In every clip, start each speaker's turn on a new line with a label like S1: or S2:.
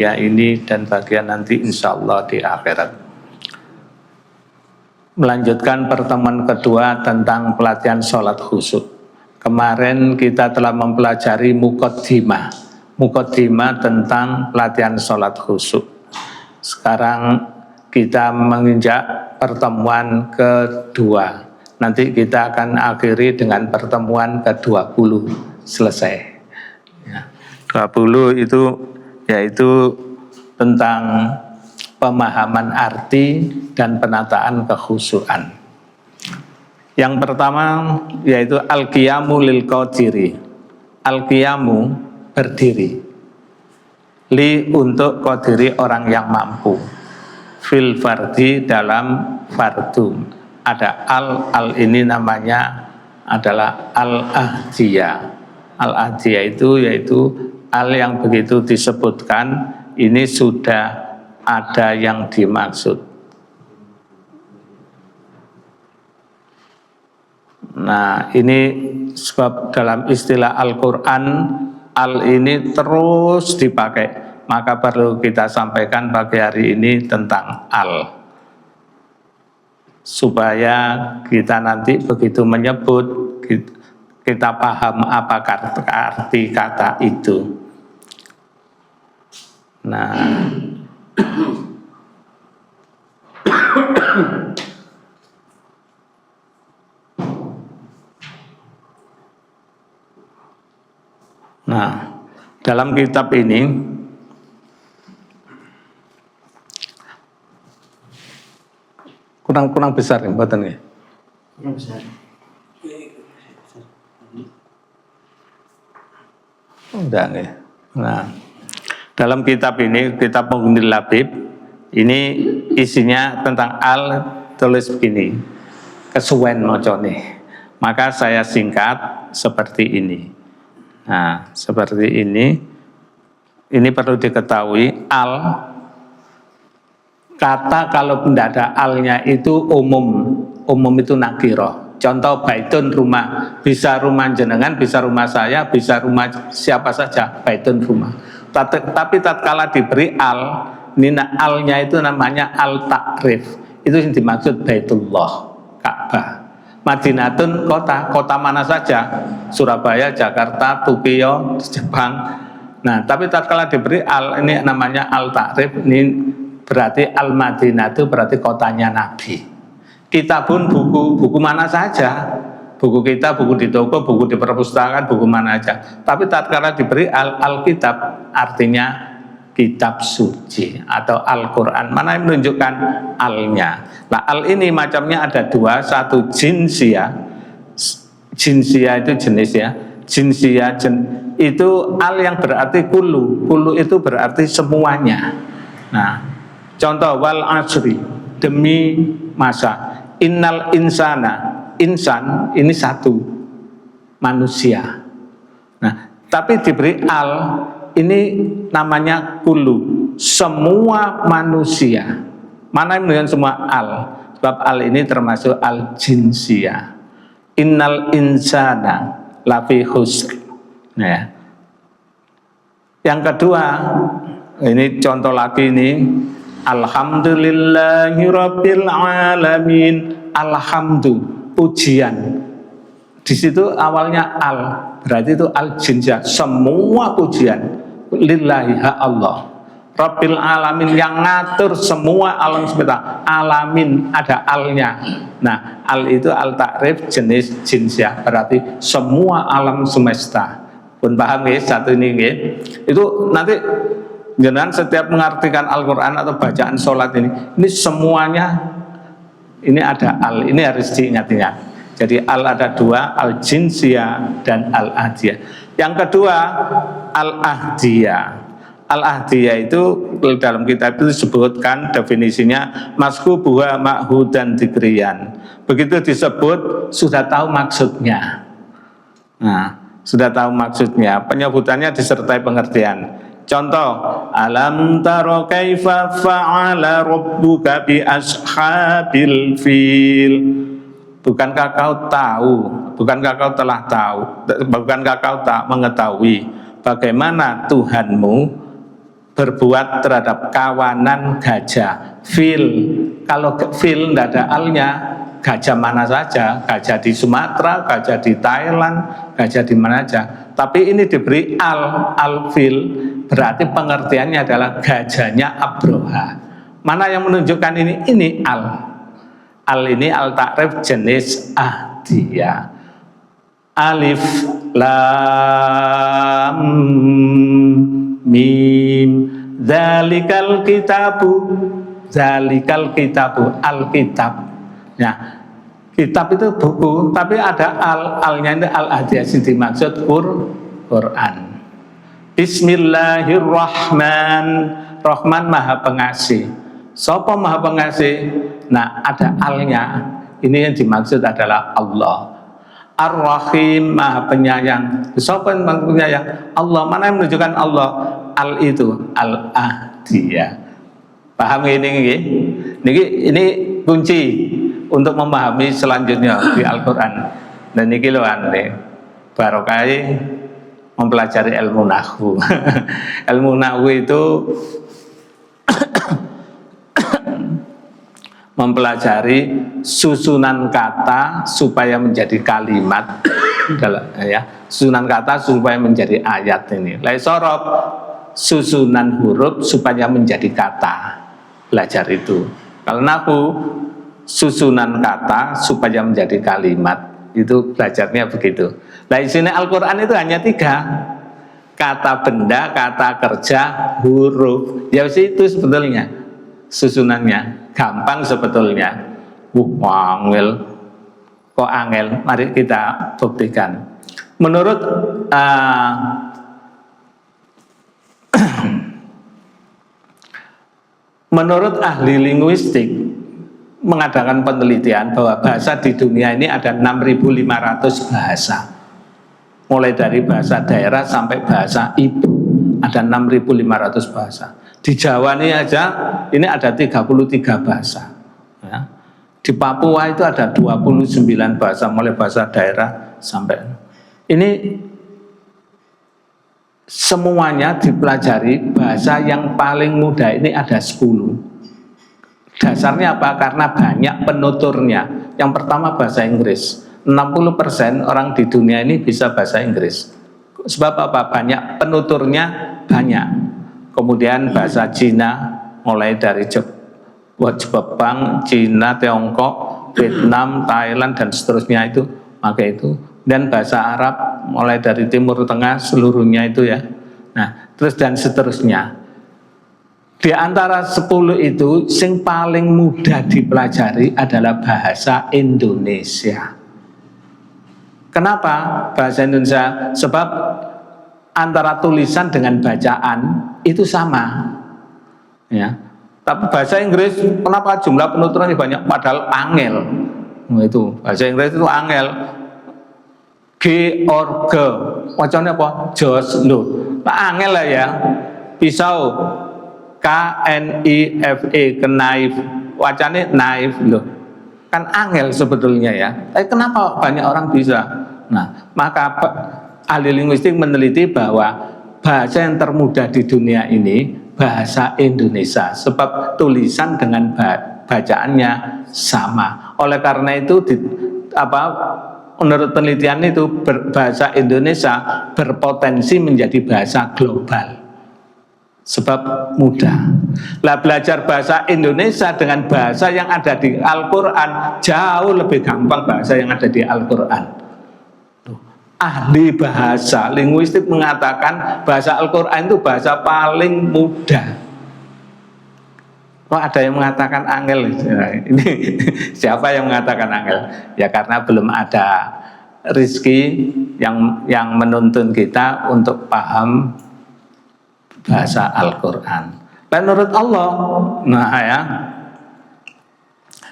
S1: ya ini dan bagian nanti insya Allah di akhirat. Melanjutkan pertemuan kedua tentang pelatihan sholat khusyuk. Kemarin kita telah mempelajari muqaddimah tentang pelatihan sholat khusyuk. Sekarang kita menginjak pertemuan kedua. Nanti kita akan akhiri dengan pertemuan ke-20 selesai. 20 itu yaitu tentang pemahaman arti dan penataan kekhusyuan. Yang pertama yaitu al-qiyamu lil qadiri. Al-qiyamu berdiri. Li untuk qadiri orang yang mampu. Fil fardi dalam fardu. Ada al ini namanya adalah al-ahdiyah. Al-ahdiyah itu yaitu al yang begitu disebutkan ini sudah ada yang dimaksud. Nah, ini sebab dalam istilah Al-Quran al ini terus dipakai, maka perlu kita sampaikan pagi hari ini tentang al, supaya kita nanti begitu menyebut kita paham apa arti kata itu. Nah, dalam kitab ini kurang besar nih, mboten nggih? Kurang besar. Enggak nih. Nah, dalam kitab ini, kitab Mughnil Labib, ini isinya tentang al, tulis begini, kesuwen macane. Maka saya singkat seperti ini. Nah, seperti ini perlu diketahui al, kata kalau tidak ada alnya itu umum itu nakiro. Contoh baitun rumah, bisa rumah jenengan, bisa rumah saya, bisa rumah siapa saja, baitun rumah. Tapi tatkala diberi al, nina alnya itu namanya al takrif. Itu yang dimaksud Baitullah, Ka'bah. Madinatun kota mana saja, Surabaya, Jakarta, Tokyo, Jepang. Nah, tapi tatkala diberi al, ini namanya al takrif. Ini berarti al Madinah itu berarti kotanya Nabi. Kitabun buku mana saja, buku kita, buku di toko, buku di perpustakaan, buku mana aja. Tapi tatkala diberi al-kitab, artinya kitab suci atau Al-Quran. Mana yang menunjukkan alnya? Nah, al ini macamnya ada dua, satu jinsiyah. Jinsiyah itu jenis ya. Jinsiyah itu al yang berarti kulu. Kulu itu berarti semuanya. Nah, contoh wal asri, demi masa. Innal insana, insan ini satu manusia. Nah, tapi diberi al ini namanya kulu, semua manusia. Mana yang dengan semua al? Sebab al ini termasuk al jinsiyah. Innal insana lafi khusr. Nah, yang kedua, ini contoh lagi ini. Alhamdulillahi Rabbil Alamin. Alhamdu, pujian. Di situ awalnya al, berarti itu al jinsiyah, semua pujian. Lillahi Allah. Rabbil Alamin, yang ngatur semua alam semesta. Alamin ada alnya. Nah, al itu al takrif jenis jinsiyah, berarti semua alam semesta. Pun paham ya satu ini ya? Itu nanti jangan setiap mengartikan Al-Quran atau bacaan sholat ini semuanya ini ada al, ini harus diingat-ingat. Jadi al ada dua, al jinsiyah dan al ahdiyah. Yang kedua al ahdiyah. Al ahdiyah itu dalam kitab itu disebutkan definisinya maskubuha ma'hudan dikriyan. Begitu disebut sudah tahu maksudnya. Nah, sudah tahu maksudnya, penyebutannya disertai pengertian. Contoh, alam taro kaifa fa'ala rabbuka bi ashabil fil. Bukankah kau tahu, bukankah kau telah tahu, bukankah kau tak mengetahui bagaimana Tuhanmu berbuat terhadap kawanan gajah. Fil, kalau fil tidak ada alnya, gajah mana saja, gajah di Sumatera, gajah di Thailand, gajah di mana saja. Tapi ini diberi al fil, berarti pengertiannya adalah gajahnya Abroha. Mana yang menunjukkan ini? Ini al. Al ini al takrif jenis ahdiyah. Alif lam mim zalikal kitabu alkitab. Nah, kitab itu buku, tapi ada alnya itu al-ahdiyah, dimaksud Quran. Bismillahirrahman, Maha Pengasih. Sapa Maha Pengasih? Nah, ada alnya. Ini yang dimaksud adalah Allah. Ar-Rahim, Maha Penyayang. Sapa yang Maha Penyayang? Allah. Mana yang menunjukkan Allah? Al itu al-ahdiyah. Paham ini? Ini kunci untuk memahami selanjutnya di Al-Quran. Dan ini loan barokai mempelajari ilmu nahwu. Ilmu nahwu itu mempelajari susunan kata supaya menjadi kalimat, ya, susunan kata supaya menjadi ayat ini. Lai sorob, susunan huruf supaya menjadi kata. Belajar itu. Kalau nahwu, susunan kata supaya menjadi kalimat. Itu belajarnya begitu. Nah, di sini Al-Quran itu hanya 3. Kata benda, kata kerja, huruf. Ya itu sebetulnya susunannya. Gampang sebetulnya. Angel. Kok angel? Mari kita buktikan. Menurut menurut ahli linguistik mengadakan penelitian bahwa bahasa di dunia ini ada 6.500 bahasa. Mulai dari bahasa daerah sampai bahasa ibu, ada 6.500 bahasa. Di Jawa ini aja ini ada 33 bahasa. Ya. Di Papua itu ada 29 bahasa, mulai bahasa daerah sampai ini semuanya dipelajari. Bahasa yang paling mudah ini ada 10. Dasarnya apa? Karena banyak penuturnya. Yang pertama bahasa Inggris. 60% orang di dunia ini bisa bahasa Inggris. Sebab apa? Banyak penuturnya, banyak. Kemudian bahasa Cina, mulai dari Jepang, Cina, Tiongkok, Vietnam, Thailand, dan seterusnya itu. Maka itu. Dan bahasa Arab, mulai dari Timur Tengah, seluruhnya itu ya. Nah, terus dan seterusnya. Di antara 10 itu, yang paling mudah dipelajari adalah bahasa Indonesia. Kenapa bahasa Indonesia? Sebab antara tulisan dengan bacaan itu sama. Ya. Tapi bahasa Inggris, kenapa jumlah penuturannya banyak? Padahal angel. Nah, itu bahasa Inggris itu angel. G-O-R-G, wacanya apa? Jos, loh. Nah, angel lah ya. Pisau, K-N-I-F-E, knife, wacanya knife loh. Kan angel sebetulnya ya. Tapi kenapa banyak orang bisa? Nah, maka ahli linguistik meneliti bahwa bahasa yang termudah di dunia ini bahasa Indonesia, sebab tulisan dengan bacaannya sama. Oleh karena itu menurut penelitian itu bahasa Indonesia berpotensi menjadi bahasa global. Sebab mudah. Lah belajar bahasa Indonesia dengan bahasa yang ada di Al-Quran jauh lebih gampang bahasa yang ada di Al-Quran. Ahli bahasa linguistik mengatakan bahasa Al-Quran itu bahasa paling mudah. Kok ada yang mengatakan angel? Ini siapa yang mengatakan angel? Ya karena belum ada rezeki yang menuntun kita untuk paham bahasa Al-Quran. Dan menurut Allah,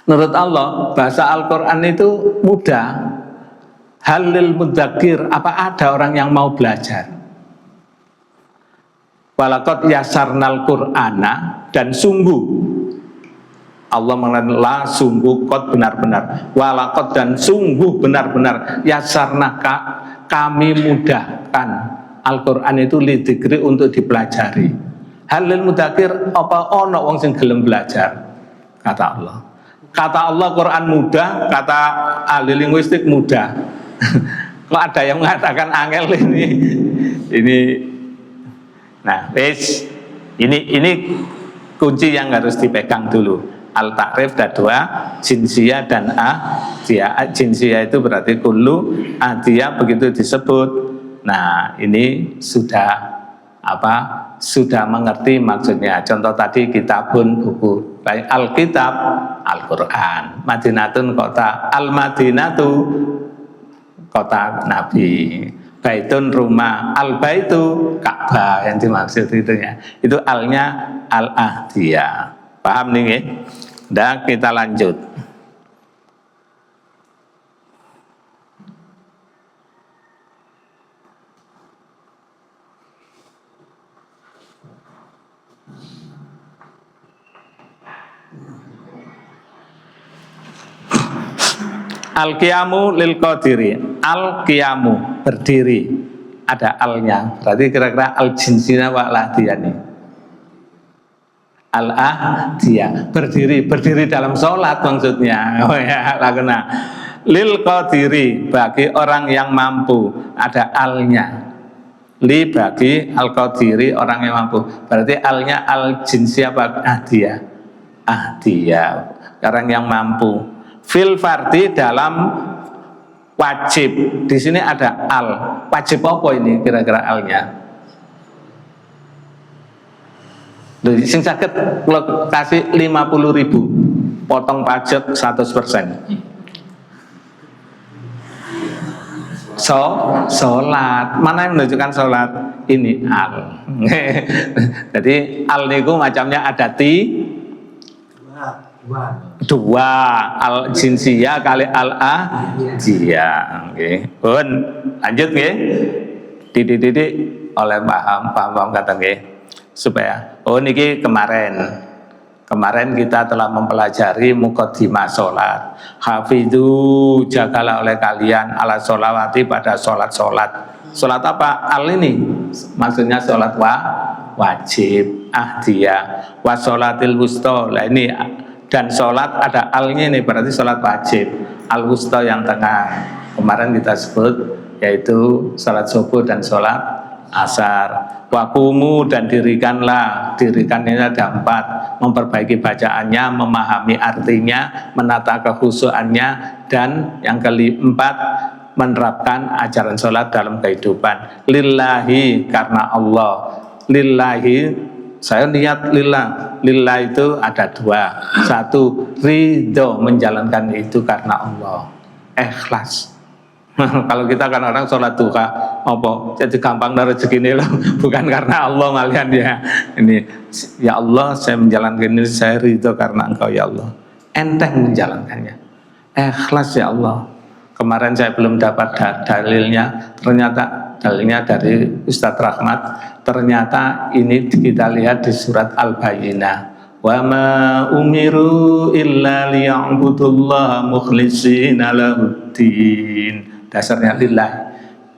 S1: menurut Allah bahasa Al-Quran itu mudah. Halil mudzakir, apa ada orang yang mau belajar? Walaqad yasarnal Qur'ana, dan sungguh Allah mengatakan sungguh qad benar-benar, walaqad dan sungguh benar-benar yasarna kami mudahkan Al-Quran itu lidzikri untuk dipelajari. Halil mudakir apa ono wong sing gelem belajar, kata Allah. Kata Allah Quran mudah, kata ahli linguistik mudah. Kok ada yang mengatakan angel ini. Nah, wis ini kunci yang harus dipegang dulu. Al-ta'rif ada dua, jinsiyah dan ahdiyah. Jinsiyah itu berarti kullu, ahdiyah begitu disebut. Nah, ini sudah sudah mengerti maksudnya. Contoh tadi kitabun buku, baik Alkitab Al-Quran, Madinatun kota, Al-Madinatu kota Nabi, Baitun rumah, Al-Baitu Ka'bah yang dimaksud itu ya. Itu alnya al-ahdiyah. Paham nih ya? Dan kita lanjut. Al-qiyamu lil qadiri. Al-qiyamu berdiri. Ada alnya. Berarti kira-kira al-jinsina wa al-ahdiyani. Al-ahdiyah berdiri dalam sholat maksudnya. Oh ya, lakuna. Lil qadiri bagi orang yang mampu, ada alnya. Li bagi al-qadiri orang yang mampu. Berarti alnya al-jinsiyah apa ahdiyah? Ahdiyah, orang yang mampu. Fil fardi dalam wajib. Di sini ada al. Wajib apa ini kira-kira alnya? Sing sakit kalau kasih 50.000 potong pajak 100%. Sholat. Mana yang menunjukkan sholat? Ini al. Jadi al niku macamnya ada dua, al jinsiyah kali al ahdiyah. Oke. Pun lanjut nggih. Didik oleh paham kata nggih. Supaya niki kemarin kita telah mempelajari muqaddimah sholat. Hafidhu, jagalah oleh kalian ala sholawati pada sholat apa? Al ini maksudnya sholat wajib, ahdiyah, wa sholatil wusta. Lah ini dan sholat ada alnya ini berarti sholat wajib, al wusta yang tengah. Kemarin kita sebut yaitu sholat subuh dan sholat asar. Wakumu dan dirikanlah. Dirikan ini ada 4, memperbaiki bacaannya, memahami artinya, menata kekhusyuannya, dan yang keempat menerapkan ajaran sholat dalam kehidupan. Lillahi, karena Allah. Lillahi, saya niat lillah. Lillah itu ada 2. 1, ridho, menjalankan itu karena Allah. Ikhlas. Kalau kita kan orang sholat duha, apa jadi gampang dari rezeki loh, bukan karena Allah malian ya. Ini ya Allah, saya menjalankan ini, saya ridho karena Engkau ya Allah. Enteng menjalankannya, ikhlas ya Allah. Kemarin saya belum dapat dalilnya, ternyata dalilnya dari Ustadz Rahmat. Ternyata ini kita lihat di surat Al-Bayyinah. Wa ma umiru illa liya'budullaha mukhlishina lahuddin. Dasarnya lillah.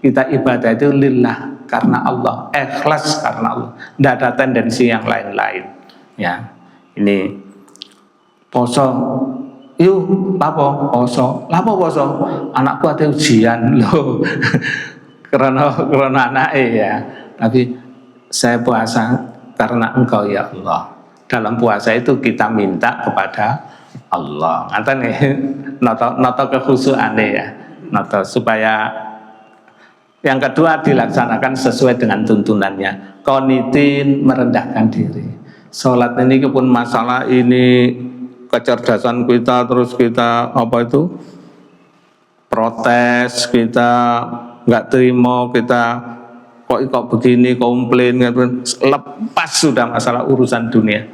S1: Kita ibadah itu lillah karena Allah, ikhlas karena Allah. Tidak ada tendensi yang lain-lain. Ya, ini poso. Yuk, lapo poso. Anakku ada ujian loh. karena anak ya. Tapi saya puasa karena Engkau ya Allah. Dalam puasa itu kita minta kepada Allah. Nanti nih, noto kekhusyuane ya. Noto supaya yang kedua dilaksanakan sesuai dengan tuntunannya. Qanitin, merendahkan diri. Sholat ini pun masalah ini kecerdasan kita, terus kita protes, kita nggak terima, kita kok begini, komplain, lepas sudah masalah urusan dunia.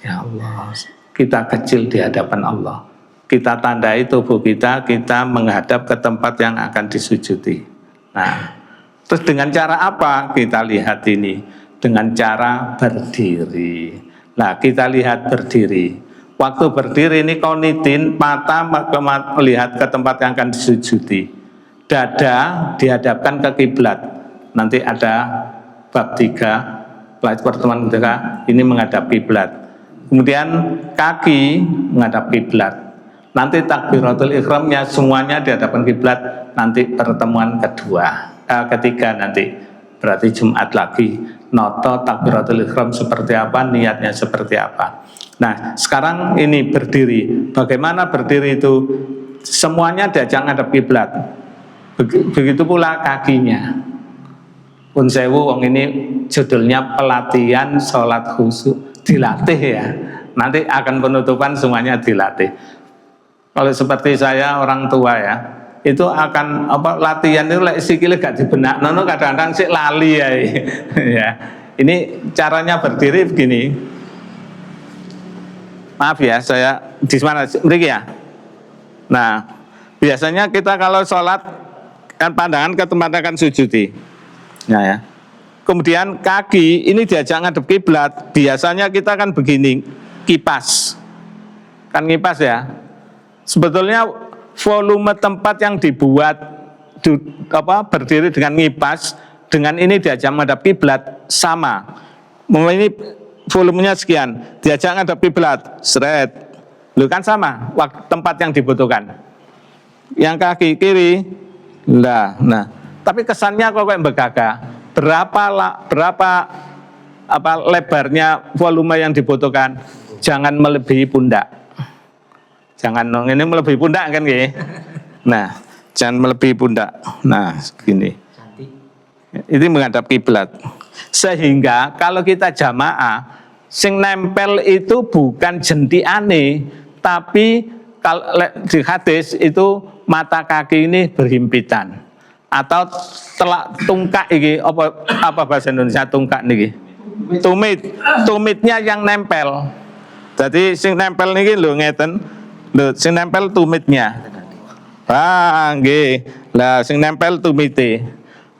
S1: Ya Allah, kita kecil di hadapan Allah. Kita tandai tubuh kita menghadap ke tempat yang akan disujudi. Nah, terus dengan cara apa? Kita lihat ini, dengan cara berdiri. Nah, kita lihat berdiri. Waktu berdiri ini qanitin, mata melihat ke tempat yang akan disujudi. Dada dihadapkan ke kiblat. Nanti ada bab 3 pertemuan kedua ini menghadap kiblat. Kemudian kaki menghadap kiblat. Nanti takbiratul ihramnya semuanya di hadapan kiblat nanti pertemuan ketiga nanti. Berarti Jumat lagi noto takbiratul ihram seperti apa, niatnya seperti apa. Nah, sekarang ini berdiri. Bagaimana berdiri itu? Semuanya diajak ngadep kiblat. Begitu pula kakinya. Pun sewu wong ini judulnya pelatihan sholat khusyuk, dilatih ya. Nanti akan penutupan semuanya dilatih. Kalau seperti saya orang tua ya, itu akan latihan itu sikile gak dibenak, nono kadang-kadang sik lali ya. Ya. Ini caranya berdiri begini. Maaf ya, saya di mana? Mriki ya. Nah, biasanya kita kalau sholat kan pandangan ke tempat akan sujudi. Nah, ya. Kemudian kaki ini diajak ngadep kiblat. Biasanya kita kan begini, kipas. Kan kipas ya. Sebetulnya volume tempat yang dibuat berdiri dengan ngipas dengan ini diajak menghadap kiblat sama. Ini volumenya sekian, diajak menghadap kiblat, seret. Lu kan sama tempat yang dibutuhkan. Yang kaki kiri, nah, tapi kesannya kok kayak begagah. Berapa lebarnya volume yang dibutuhkan? Jangan melebihi pundak. Jangan ini melebihi pundak kan gitu. Nah, jangan melebihi pundak. Nah, gini. Ini menghadap kiblat. Sehingga kalau kita jamaah, sing nempel itu bukan jentiane, tapi kalau di hadis itu mata kaki ini berhimpitan atau telak tungkak iki apa bahasa Indonesia tungkak niki? Tumitnya yang nempel. Jadi sing nempel niki lho ngeten. Lho sing nempel tumitnya. Nggih. Lah sing nempel tumite.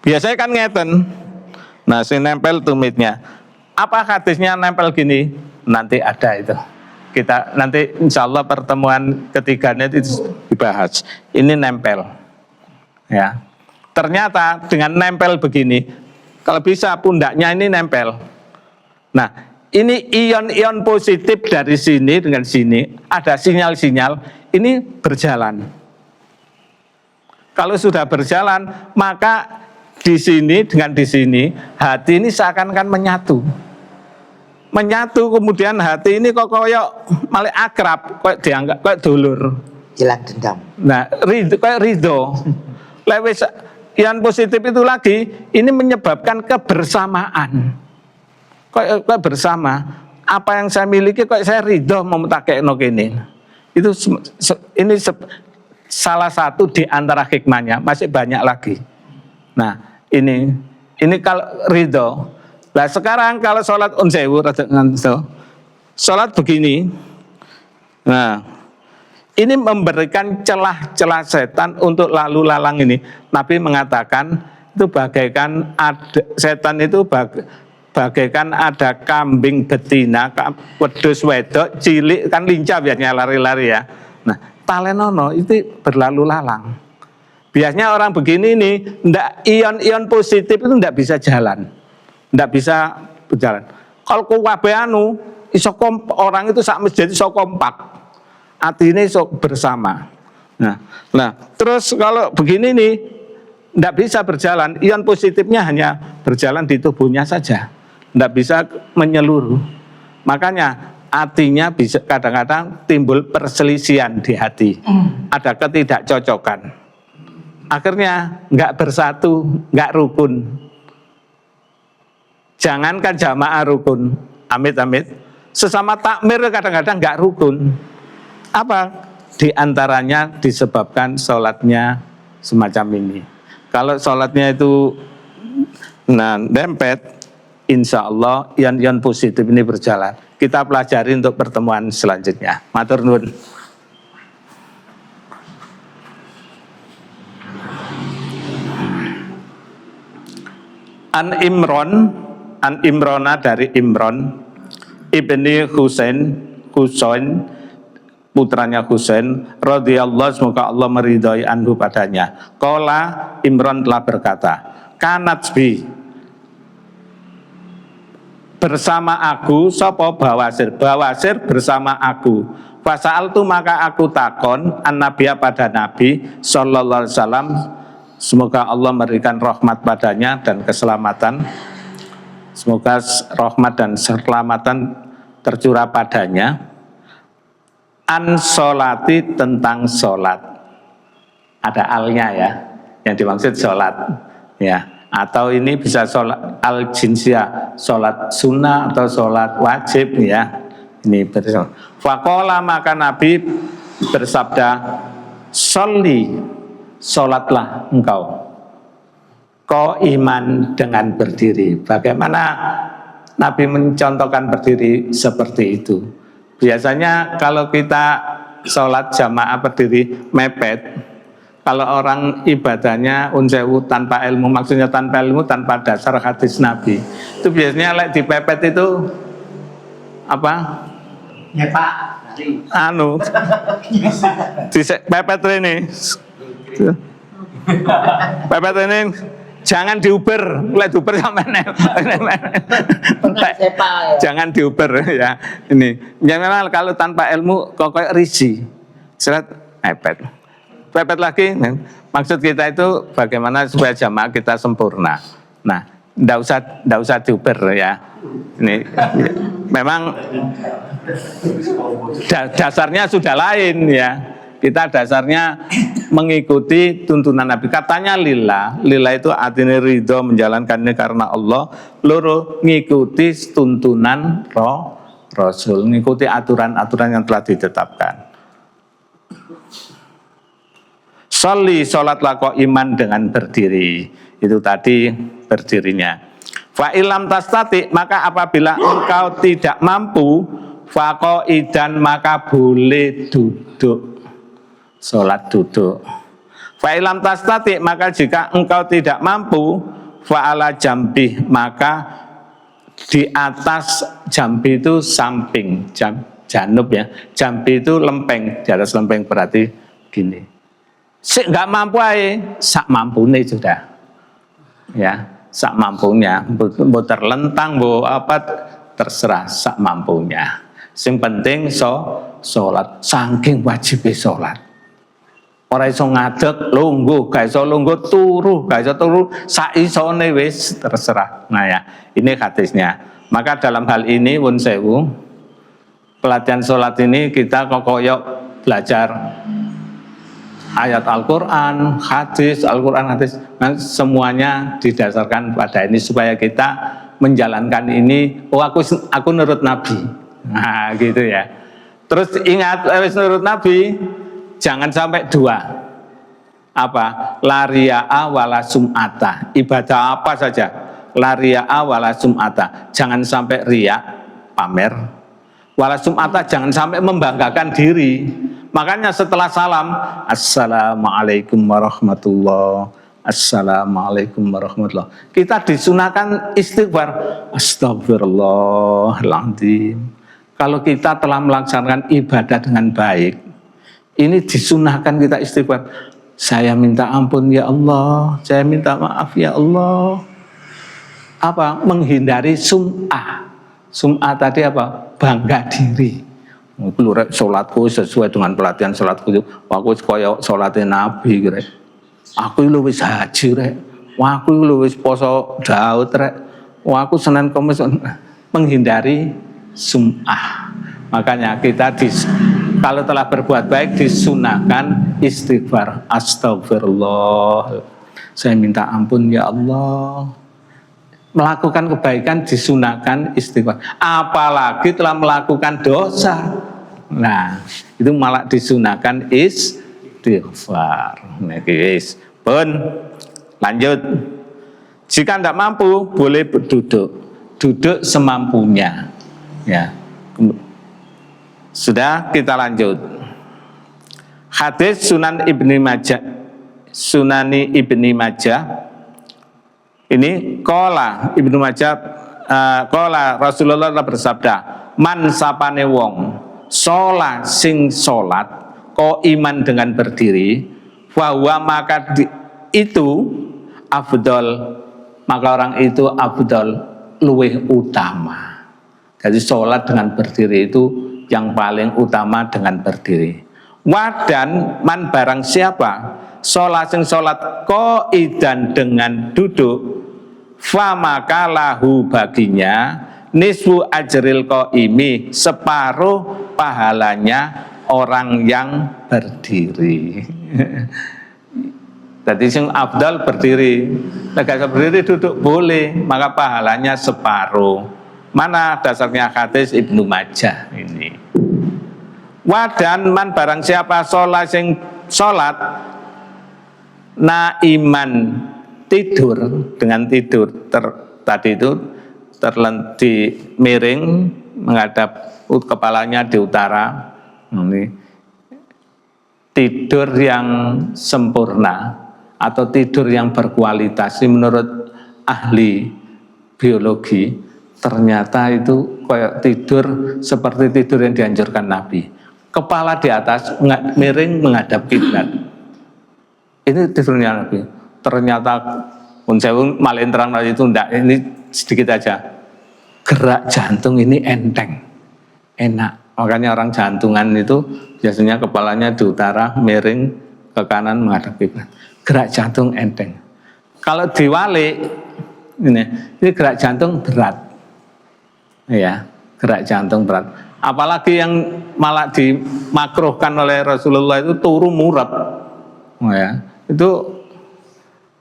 S1: Biasanya kan ngeten. Nah, sing nempel tumitnya. Apa hadisnya nempel gini? Nanti ada itu. Kita nanti insya Allah pertemuan ketiganya itu dibahas. Ini nempel. Ya. Ternyata dengan nempel begini, kalau bisa pundaknya ini nempel. Nah, ini ion-ion positif dari sini dengan sini, ada sinyal-sinyal, ini berjalan. Kalau sudah berjalan, maka di sini dengan di sini, hati ini seakan-akan menyatu. Menyatu, kemudian hati ini kok koyok malah akrab, kok dianggap kok dulur.
S2: Hilang dendam.
S1: Nah, kayak ridho. Lewis ion positif itu lagi, ini menyebabkan kebersamaan. Kok bersama, apa yang saya miliki kok saya ridho mau takekno kene. Itu ini salah satu di antara hikmahnya, masih banyak lagi. Nah, ini kalau ridho. Nah, sekarang kalau sholat unsewu, sholat begini. Nah, ini memberikan celah-celah setan untuk lalu lalang ini. Nabi mengatakan itu bagaikan ada setan itu bagaikan ada kambing betina, wedhus wedok cilik kan lincah biasanya lari-lari ya. Nah, talenono itu berlalu lalang. Biasanya orang begini nih, ion-ion positif itu ndak bisa jalan, ndak bisa berjalan. Kalau kabeh anu, orang itu sak masjid iso kompak, artinya iso bersama. Nah, terus kalau begini nih, ndak bisa berjalan, ion positifnya hanya berjalan di tubuhnya saja, ndak bisa menyeluruh. Makanya artinya bisa kadang-kadang timbul perselisihan di hati, ada ketidakcocokan. Akhirnya nggak bersatu, nggak rukun. Jangankan jamaah rukun, amit-amit. Sesama takmir kadang-kadang nggak rukun. Apa? Di antaranya disebabkan sholatnya semacam ini. Kalau sholatnya itu dempet, insya Allah ion-ion positif ini berjalan. Kita pelajari untuk pertemuan selanjutnya. Matur nuwun. An Imrona dari Imron ibni Husain putranya Husain radhiyallahu, semoga Allah meridhai anhu padanya. Qala, Imron telah berkata, kanat bi, bersama aku, sapa Bawasir, Bawasir bersama aku. Fasa'altu maka aku takon an-nabiya pada Nabi sallallahu alaihi wasallam, semoga Allah memberikan rahmat padanya dan keselamatan. Semoga rahmat dan keselamatan tercurah padanya. An sholati, tentang sholat. Ada alnya ya, yang dimaksud sholat ya. Atau ini bisa sholat al-jinsiyah, sholat sunnah atau sholat wajib ya. Ini bersama. Faqala maka Nabi bersabda, sholli, sholatlah engkau, kau iman dengan berdiri. Bagaimana Nabi mencontohkan berdiri seperti itu? Biasanya kalau kita sholat jamaah berdiri mepet, kalau orang ibadahnya unsewu tanpa ilmu, maksudnya tanpa ilmu, tanpa dasar hadis Nabi, itu biasanya lek dipepet itu apa?
S2: Ya Pak.
S1: Anu, pepet ini, pepet ini. Jangan diuber, mulai diuber sama jangan diuber ya. Ini, ya memang kalau tanpa ilmu kok kayak risi, seret, pepet lagi. Maksud kita itu bagaimana supaya jamaah kita sempurna. Nah, ndak usah diuber ya. Ini memang dasarnya sudah lain ya. Kita dasarnya mengikuti tuntunan Nabi. Katanya lillah itu artinya ridho, menjalankannya karena Allah. Loro ngikuti tuntunan Rasul, ngikuti aturan-aturan yang telah ditetapkan. Sholli, sholatlah kau iman dengan berdiri. Itu tadi berdirinya. Fa ilam tastati, maka apabila engkau tidak mampu, faqaidan, maka boleh duduk. Sholat duduk. Fa'ilam tastati, maka jika engkau tidak mampu, fa'ala jambi, maka di atas jambi itu samping, janub ya. Jambi itu lempeng, di atas lempeng berarti gini. Nggak mampu aja, sak mampune sudah. Ya, sak mampunya. Mau terlentang, mau apa terserah, sak mampunya. Yang penting sholat, saking wajibnya sholat. Ora iso ngadeg lungguh, gak iso lungguh turu, gak iso turu saisone wis terserah. Nah ya, ini hadisnya. Maka dalam hal ini wun sewu, pelatihan sholat ini kita kokoyok belajar ayat Al-Quran, hadis, nah, semuanya didasarkan pada ini supaya kita menjalankan ini. Oh aku nurut Nabi, nah gitu ya. Terus ingat, nurut Nabi. Jangan sampai dua. Apa? La riya'a wala sum'ata. Ibadah apa saja? La riya'a wala sum'ata. Jangan sampai riya, pamer. Wala sum'ata, jangan sampai membanggakan diri. Makanya setelah salam, assalamualaikum warahmatullah, assalamualaikum warahmatullah, kita disunahkan istighfar, astagfirullahaladzim. Kalau kita telah melaksanakan ibadah dengan baik, ini disunahkan kita istighfar. Saya minta ampun ya Allah, saya minta maaf ya Allah. Apa? Menghindari sum'ah. Sum'ah tadi apa? Bangga diri. Aku sholatku sesuai dengan pelatihan sholatku itu. Aku kaya sholatnya Nabi rek. Aku wis haji rek. Aku wis poso Daud rek. Aku Senin Kamis. Menghindari sum'ah. Makanya kita kalau telah berbuat baik disunahkan istighfar, astagfirullah, saya minta ampun ya Allah. Melakukan kebaikan disunahkan istighfar, apalagi telah melakukan dosa, nah itu malah disunahkan istighfar. Nah, guys, pun lanjut. Jika tidak mampu boleh duduk semampunya ya. Sudah, kita lanjut. Hadis Sunani Ibni Majah. Ini qala Ibnu Majah, qala Rasulullah bersabda, man sapane wong sholat sing sholat ko iman dengan berdiri, bahwa maka itu afdol, maka orang itu afdol luwih utama. Jadi sholat dengan berdiri itu yang paling utama dengan berdiri. Wadan man barang siapa sholat sing sholat qaidan dengan duduk, fa maka lahu baginya nisfu ajril qaimi, separuh pahalanya orang yang berdiri. Jadi sing afdal berdiri, negara berdiri duduk boleh, maka pahalanya separuh. Mana dasarnya hadis Ibnu Majah ini. Wadan man barang siapa sholat sing sholat naiman tidur dengan tidur tadi itu terlenti miring menghadap kepalanya di utara, ini tidur yang sempurna atau tidur yang berkualitas. Ini menurut ahli biologi ternyata itu kayak tidur seperti tidur yang dianjurkan Nabi. Kepala di atas miring menghadap kiblat. Ini tidurnya Nabi. Ternyata pun saya malin terang itu enggak, ini sedikit aja. Gerak jantung ini enteng, enak. Makanya orang jantungan itu biasanya kepalanya di utara, miring ke kanan menghadap kiblat. Gerak jantung enteng. Kalau diwalik, ini gerak jantung berat. Ya, gerak jantung berat. Apalagi yang malah dimakruhkan oleh Rasulullah itu turu murab. Ya, itu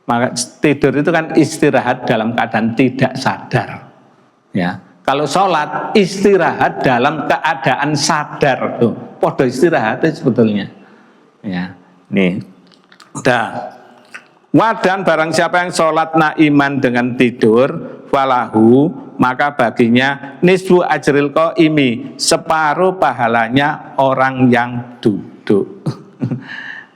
S1: maka tidur itu kan istirahat dalam keadaan tidak sadar. Ya, kalau sholat istirahat dalam keadaan sadar tuh, podo istirahat itu sebetulnya. Ya, nih, dah. Wadan barang siapa yang sholat naiman dengan tidur, falahu maka baginya nisfu ajril qaimi, separuh pahalanya orang yang duduk.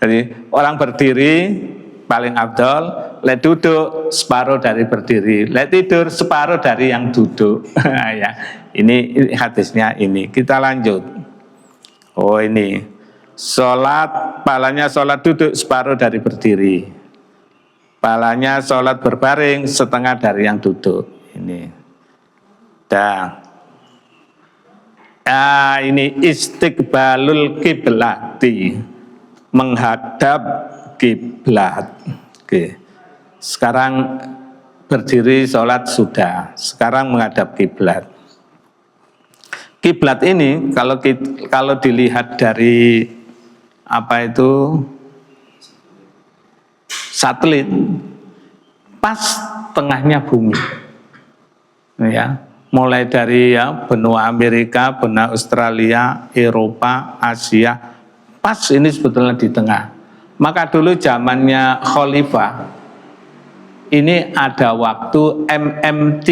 S1: Jadi orang berdiri paling afdol, lek duduk separuh dari berdiri, lek tidur separuh dari yang duduk. Ya, ini hadisnya ini. Kita lanjut. Oh ini, sholat pahalanya sholat duduk separuh dari berdiri. Pahalanya sholat berbaring setengah dari yang duduk. Ini. Dah. Ini istiqbalul kiblati, menghadap kiblat. Oke. Sekarang berdiri sholat sudah. Sekarang menghadap kiblat. Kiblat ini kalau dilihat dari apa itu satelit, pas tengahnya bumi, ya, mulai dari ya benua Amerika, benua Australia, Eropa, Asia, pas ini sebetulnya di tengah. Maka dulu zamannya Khalifah, ini ada waktu MMT,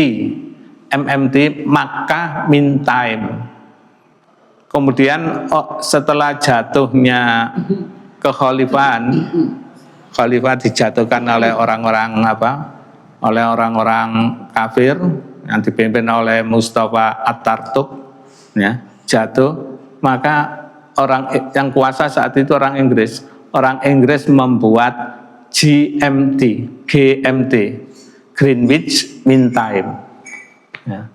S1: Makkah Mean Time. Kemudian setelah jatuhnya kekhalifahan, khalifah dijatuhkan oleh orang-orang oleh orang-orang kafir yang dipimpin oleh Mustafa Atatürk, ya, jatuh. Maka orang yang kuasa saat itu orang Inggris. Orang Inggris membuat GMT, Greenwich Mean Time. Ya.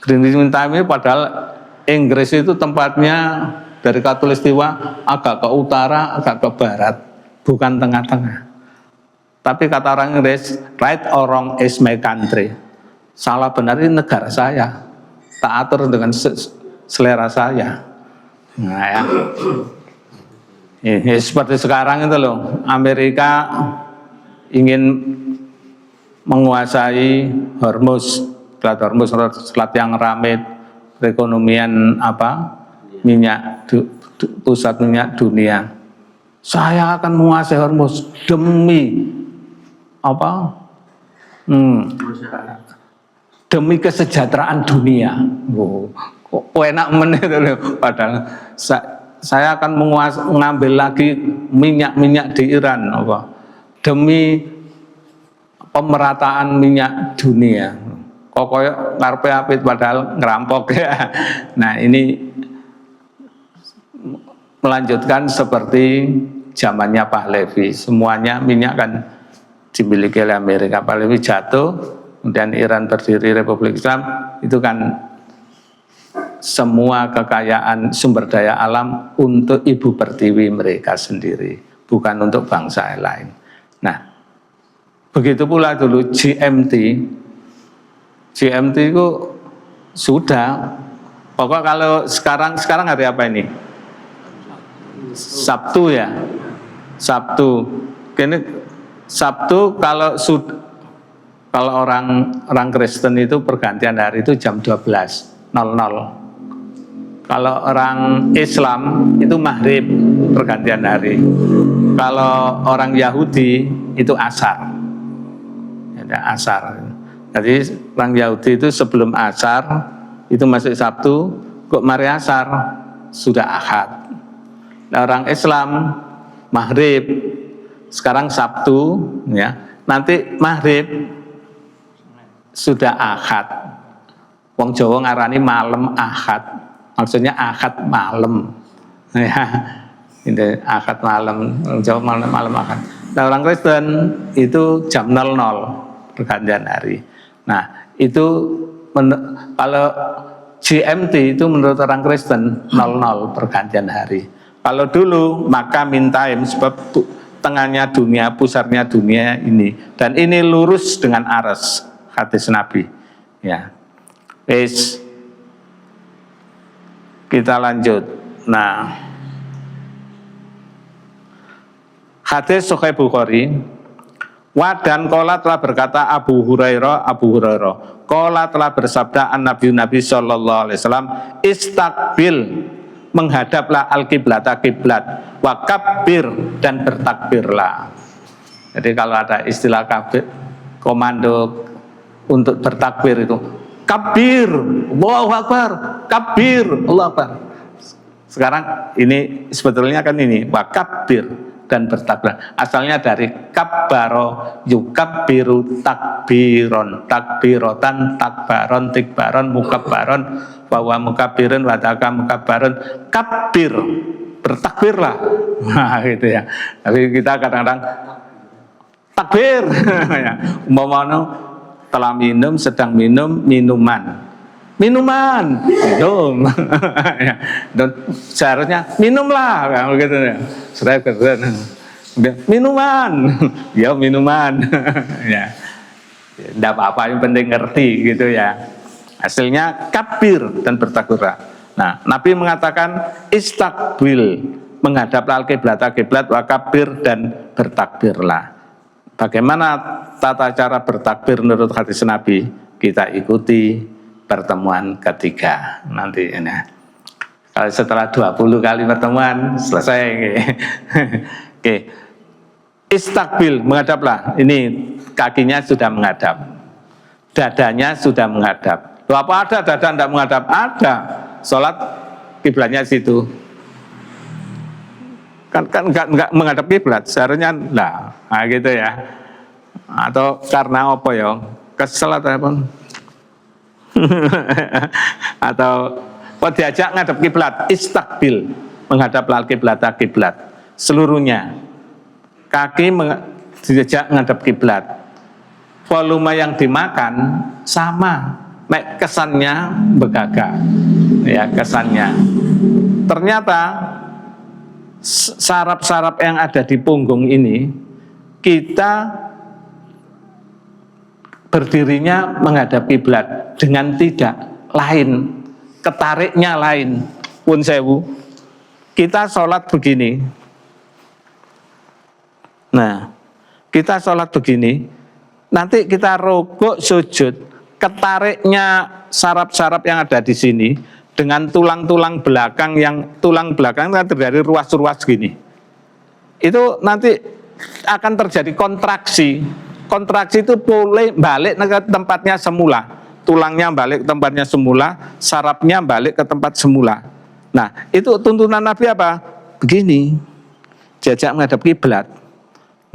S1: Greenwich Mean Time ini padahal Inggris itu tempatnya dari Katulistiwa agak ke utara, agak ke barat. Bukan tengah-tengah. Tapi kata orang Inggris, right or wrong is my country. Salah benar ini negara saya. Tak atur dengan selera saya. Nah ya. Ini seperti sekarang itu loh. Amerika ingin menguasai Hormuz, selat yang ramai perekonomian minyak, pusat minyak dunia. Saya akan menguasai Hormuz demi demi kesejahteraan dunia. Kok enak meneh padahal saya akan mengambil lagi minyak di Iran demi pemerataan minyak dunia. Kok koyo ngarepe apit padahal ngerampok ya. Nah, ini melanjutkan seperti zamannya Pahlavi, semuanya minyak kan dimiliki oleh Amerika. Pahlavi jatuh, kemudian Iran berdiri Republik Islam, itu kan semua kekayaan sumber daya alam untuk ibu pertiwi mereka sendiri, bukan untuk bangsa lain. Nah, begitu pula dulu GMT itu sudah, pokok kalau sekarang hari apa ini? Sabtu ya, Sabtu. Kini Sabtu kalau orang Kristen itu pergantian hari itu jam 12.00. Kalau orang Islam itu maghrib pergantian hari. Kalau orang Yahudi itu asar. Ya, asar. Jadi orang Yahudi itu sebelum asar itu masuk Sabtu, kok mari asar sudah Ahad. Nah, orang Islam maghrib sekarang Sabtu, ya. Nanti maghrib sudah Ahad. Wong Jawa ngarani malam Ahad. Maksudnya Ahad malam, ya, ini Ahad malam, Jawa malam Ahad. Nah, orang Kristen itu jam 00 pergantian hari. Nah, itu kalau GMT itu menurut orang Kristen 00 pergantian hari. Kalau dulu maka min time, sebab tengahnya dunia, pusarnya dunia ini, dan ini lurus dengan aras hadis Nabi. Ya, kita lanjut. Nah, hadis Sahih Bukhari. Dan kola telah berkata Abu Hurairah, kola telah bersabda Nabi Sallallahu Alaihi Wasallam, istakbil, menghadaplah al-kiblat, kiblat, wa kabbir, dan bertakbirlah. Jadi kalau ada istilah kabir, komando untuk bertakbir itu kabir, Allahu Akbar, kabir, Allahu Akbar. Sekarang ini sebetulnya kan ini wakabir dan bertakbir. Asalnya dari kabbaro, yukabbiru takbiron, takbirotan, takbaron, tikbaron, mukabbaron, bahwa mukabbirin, wadaka mukabbaron, kabir, bertakbirlah. Nah, gitu ya. Tapi kita kadang-kadang takbir, ya. Umpamanya telah minum, sedang minum, minuman, minum, ya. Dan seharusnya minumlah, begitu ya. Sudah keren, minuman, ya minuman, ya. Tidak apa-apa, yang penting ngerti, gitu ya. Hasilnya kabir dan bertakbirlah. Nah, Nabi mengatakan istakbil, menghadaplah al-kiblat, kiblat, wa kabir, dan bertakbirlah. Bagaimana tata cara bertakbir menurut hadis Nabi? Kita ikuti pertemuan ketiga nanti ini. Kalau setelah 20 kali pertemuan selesai. Oke. Istakbil, menghadaplah. Ini kakinya sudah menghadap, dadanya sudah menghadap. Loh, apa ada dada tidak menghadap? Ada. Sholat kiblatnya situ. Kan enggak menghadap kiblat, seharusnya nah gitu ya. Atau karena apa ya? Kesel atau apa? Atau kok diajak ngadap kiblat, istakbil, menghadaplah kiblat, kiblat seluruhnya. Kaki diajak ngadap kiblat. Volume yang dimakan sama, kesannya begaga. Ya, kesannya. Ternyata saraf-saraf yang ada di punggung ini, kita berdirinya menghadap kiblat dengan tidak lain, ketariknya lain. Pun sewu, kita sholat begini. Nah, kita sholat begini, nanti kita rukuk sujud, ketariknya saraf-saraf yang ada di sini dengan tulang-tulang belakang yang tulang belakang kan dari ruas-ruas gini. Itu nanti akan terjadi kontraksi. Kontraksi itu boleh balik ke tempatnya semula. Tulangnya balik ke tempatnya semula, sarafnya balik ke tempat semula. Nah, itu tuntunan Nabi apa? Begini. Diajak menghadap kiblat.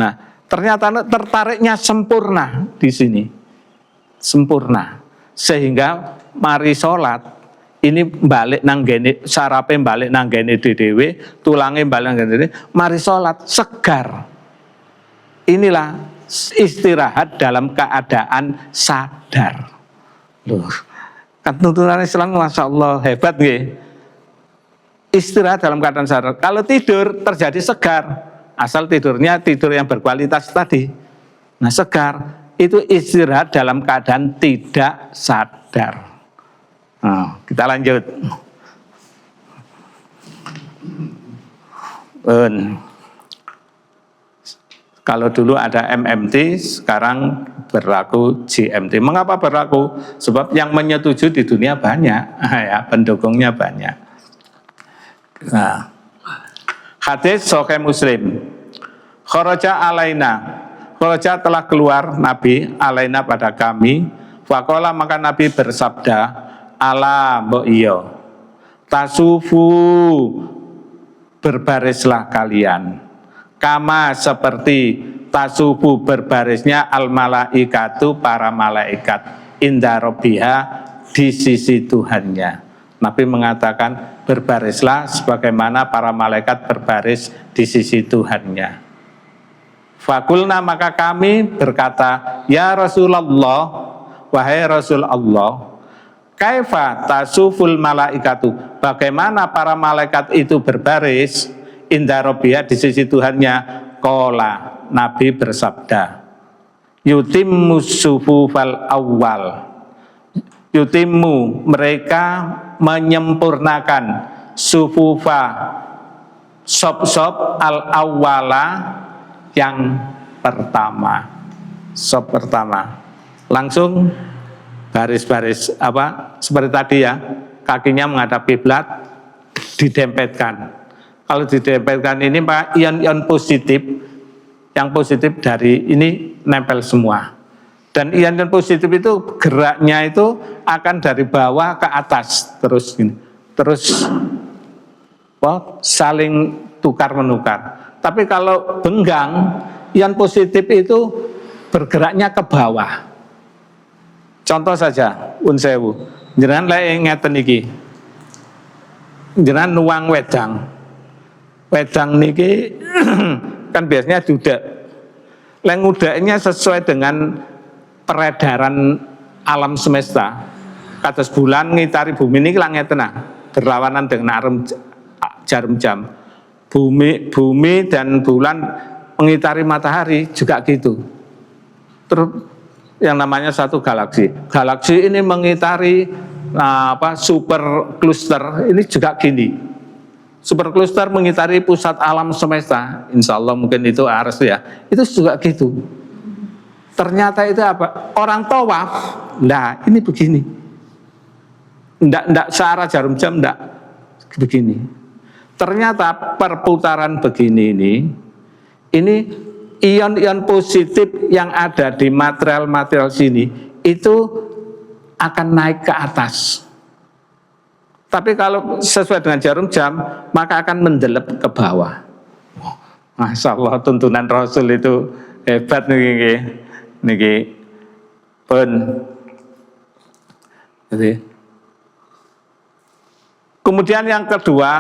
S1: Nah, ternyata tertariknya sempurna di sini. Sempurna. Sehingga mari sholat ini balik nanggene, sarape balik nanggene dhewe, tulangnya balik nanggene, mari sholat segar. Inilah istirahat dalam keadaan sadar. Loh, kan tuntunan Islam Masya Allah hebat nggih. Istirahat dalam keadaan sadar. Kalau tidur terjadi segar, asal tidurnya tidur yang berkualitas tadi. Nah, segar itu istirahat dalam keadaan tidak sadar. Nah, kita lanjut. Kalau dulu ada MMT, sekarang berlaku GMT. Mengapa berlaku? Sebab yang menyetujui di dunia banyak, ya, pendukungnya banyak. Nah, hadis Sahih Muslim. Kharaja alaina. Kharaja telah keluar Nabi alaina pada kami. Faqala maka Nabi bersabda, ala mbok iya. Tasufu berbarislah kalian. Kama seperti tasufu berbarisnya al malaikatu para malaikat inda rabbiha di sisi Tuhannya. Nabi mengatakan berbarislah sebagaimana para malaikat berbaris di sisi Tuhannya. Fakulna maka kami berkata, ya Rasulullah, wahai Rasul Allah, kaifa tasuful malaikatu, bagaimana para malaikat itu berbaris inda rabbiha di sisi Tuhannya. Qala, Nabi bersabda, yutimmu sufufal awal. Yutimmu, mereka menyempurnakan sufufa sop-sop al-awwala yang pertama. Sop pertama. Langsung baris-baris apa seperti tadi ya, kakinya menghadap kiblat, didempetkan. Kalau didempetkan ini Pak, ion-ion positif, yang positif dari ini nempel semua. Dan ion-ion positif itu geraknya itu akan dari bawah ke atas terus gini. Terus saling tukar menukar. Tapi kalau benggang, ion positif itu bergeraknya ke bawah. Contoh saja, unsewu. Jenengan lek ngeten iki. Jenengan nuang wedang. Wedang niki kan biasanya dudak. Lek ngudaknya sesuai dengan peredaran alam semesta. Kados bulan ngitari bumi niki lak ngeten berlawanan dengan jarum jam. Bumi dan bulan mengitari matahari juga gitu. Terus yang namanya satu galaksi. Galaksi ini mengitari super cluster ini juga gini. Super cluster mengitari pusat alam semesta. Insya Allah mungkin itu Ars ya. Itu juga gitu. Ternyata itu apa? Orang tawaf, nah ini begini. Ndak searah jarum jam, ndak begini. Ternyata perputaran begini ini ion-ion positif yang ada di material-material sini itu akan naik ke atas. Tapi kalau sesuai dengan jarum jam, maka akan mendelep ke bawah. Masya Allah, tuntunan Rasul itu hebat niki pun. Kemudian yang kedua,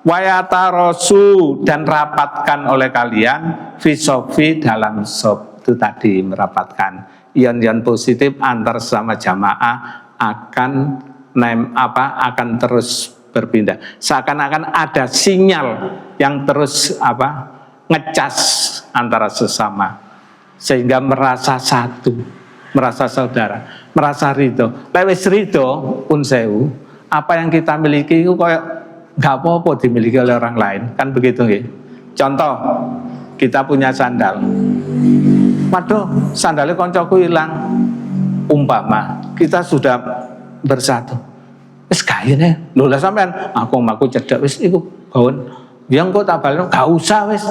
S1: wayatarosu dan rapatkan oleh kalian fisofi dalam sop. Itu tadi merapatkan ion-ion positif antar sama jamaah akan terus berpindah. Seakan-akan ada sinyal yang terus ngecas antara sesama sehingga merasa satu, merasa saudara, merasa ridho. Lewis ridho unsewu, apa yang kita miliki itu kayak nggak apa-apa dimiliki oleh orang lain, kan begitu nggih? Contoh, kita punya sandal. Waduh, sandalnya koncoku hilang. Umpama kita sudah bersatu. Wis kayane, lho lah sampean aku cedek wis iku gaun. Yang kok tak balen gak usah wis.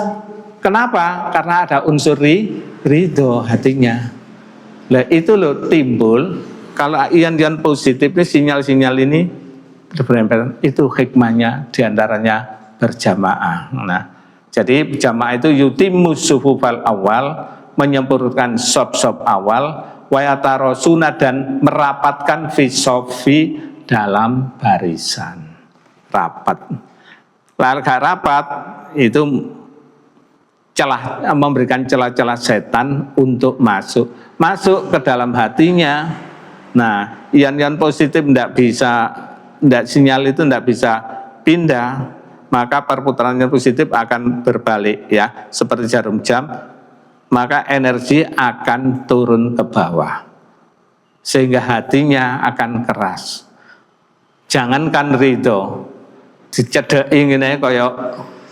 S1: Kenapa? Karena ada unsur ridho hatinya. Lah itu loh timbul kalau ion-ion positif ini sinyal-sinyal ini berempel, itu hikmahnya diantaranya berjamaah. Nah, jadi jamaah itu yutimmu sufufal awal, menyempurnakan sop-sop awal, wayatarosuna dan merapatkan fisofi dalam barisan rapat. Lalu rapat itu memberikan celah-celah setan untuk masuk ke dalam hatinya. Nah, ion-ion positif sinyal itu tidak bisa pindah, maka perputaran ion positif akan berbalik ya, seperti jarum jam, maka energi akan turun ke bawah, sehingga hatinya akan keras. Jangankan ridho, dicedeki ngene kaya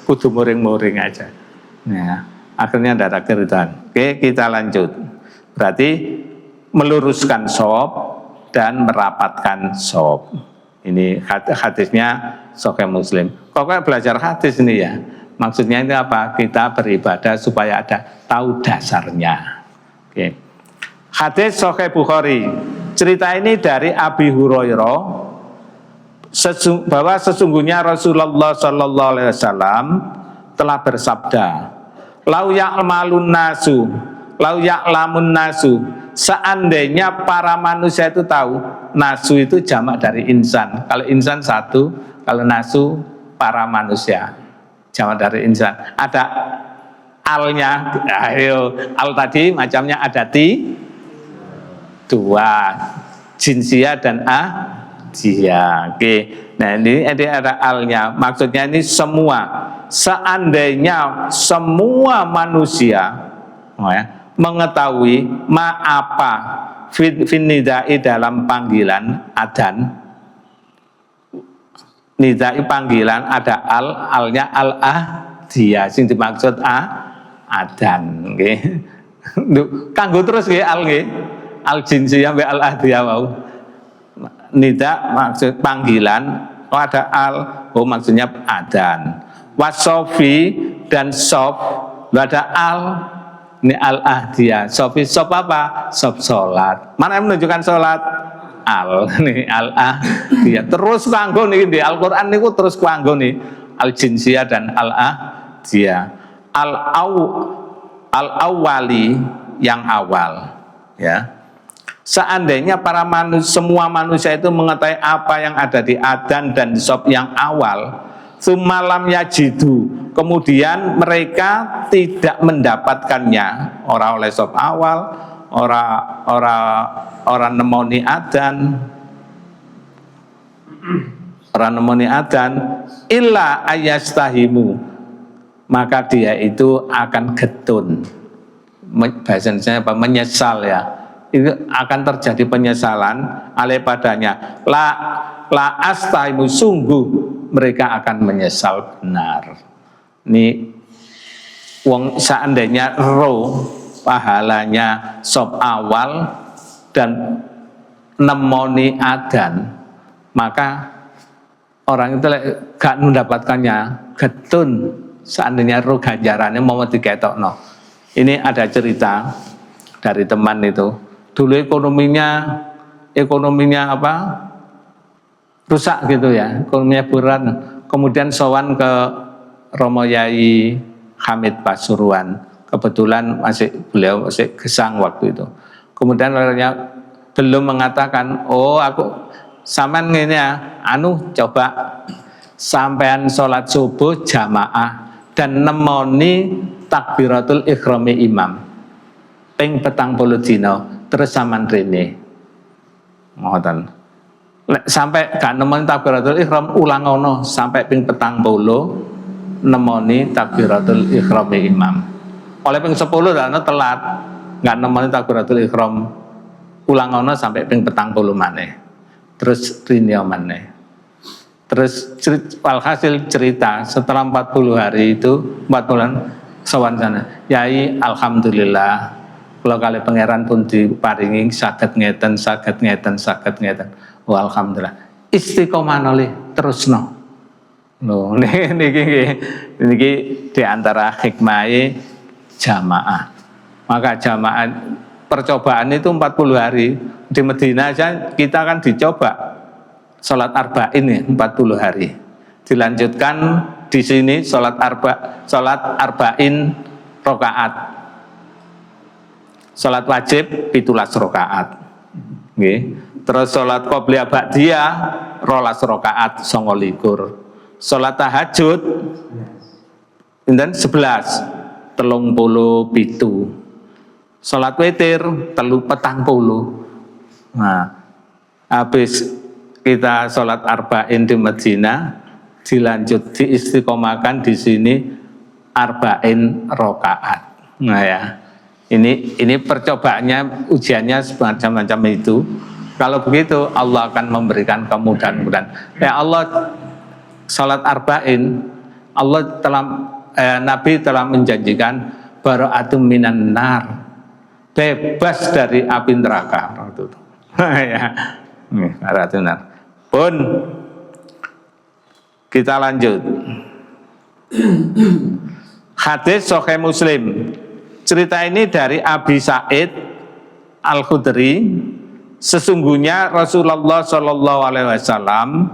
S1: kudu muring-muring aja. Ya, akhirnya tidak ada keridhaan. Oke, kita lanjut. Berarti meluruskan shop dan merapatkan shop. Ini hadisnya Sahih Muslim. Kok belajar hadis ini ya? Maksudnya itu apa? Kita beribadah supaya ada tahu dasarnya. Oke. Hadis Sahih Bukhari. Cerita ini dari Abi Hurairah bahwa sesungguhnya Rasulullah Sallallahu Alaihi Wasallam telah bersabda, lau ya'lamun nasu, seandainya para manusia itu tahu. Nasu itu jamak dari insan. Kalau insan satu, kalau nasu para manusia, jamak dari insan. Ada alnya, ayo al tadi macamnya ada dua, jinsia dan dia. Oke. Nah, ini ada alnya. Maksudnya ini seandainya semua manusia mengetahui apa nidai dalam panggilan adan. Nidai panggilan ada alnya dia sing dimaksud adan nggih. Kanggo terus nggih al nggih. Al jinsiyah wa al ahdiyah wau. Nida maksud panggilan, ada maksudnya adan. Wasofi dan sof, ada ini al ahdiyah. Sofi sof apa? Sof solat. Mana yang menunjukkan solat? Nih al ahdiyah. Terus kanggo nih di Al Quran niku terus kanggo nih al jinsiyah dan al ahdiyah. Al awali yang awal, ya. Seandainya semua manusia itu mengetahui apa yang ada di adan dan di sof yang awal, sumalam yajidu, kemudian mereka tidak mendapatkannya, orang oleh sof awal, orang nemoni adan, illa ayastahimu, maka dia itu akan getun, bahasanya apa? Menyesal ya. Itu akan terjadi penyesalan alai padanya. La astaimu, sungguh mereka akan menyesal benar. Ini wong seandainya pahalanya sop awal dan nemoni adan, maka orang itu gak mendapatkannya getun. Seandainya ganjarannya mau diketokno. Ini ada cerita dari teman itu. Dulu ekonominya apa? Rusak gitu ya, ekonominya berat. Kemudian sowan ke Romo Yai Hamid Pasuruan. Kebetulan beliau masih gesang waktu itu. Kemudian orangnya belum mengatakan, aku sampean ngene ya, coba sampean sholat subuh jamaah dan nemoni takbiratul ikhrami imam ping 40 dina. Terus saman rene ngoten sampai gak nemoni takbiratul ihram ulang ono sampai ping 40 nemoni takbiratul ihram imam. Oleh ping 10 dan telat gak nemoni takbiratul ihram ulang ono sampai ping 40 maneh. Terus rene maneh. Terus walhasil cerita setelah 40 hari itu 4 bulan sowan sana. Yai alhamdulillah kalau kali pangeran pun diparingi saged ngeten. Alhamdulillah. Istiqomah nolih terusno. Loh, niki di antara hikmah jamaah. Maka jamaah percobaan itu 40 hari. Di Medina aja kita kan dicoba salat arba'in ya 40 hari. Dilanjutkan di sini salat arba'in rakaat. Salat wajib 17 rakaat. Nggih. Terus salat qobliyah ba'diyah 12 rakaat 29. Salat tahajud pinten 11. 37. Salat witir 3:40. Nah, habis kita sholat arba'in di Madinah, dilanjut diistiqomahkan di sini arba'in rakaat. Nah ya, ini percobaannya, ujiannya semacam itu. Kalau begitu Allah akan memberikan kemudahan-kemudahan. Ya Allah, sholat arba'in, Nabi telah menjanjikan bara'atum minan nar, bebas dari api neraka. Ya, pun kita lanjut. Hadis Sahih Muslim. Cerita ini dari Abi Sa'id Al-Khudri. Sesungguhnya Rasulullah Shallallahu Alaihi Wasallam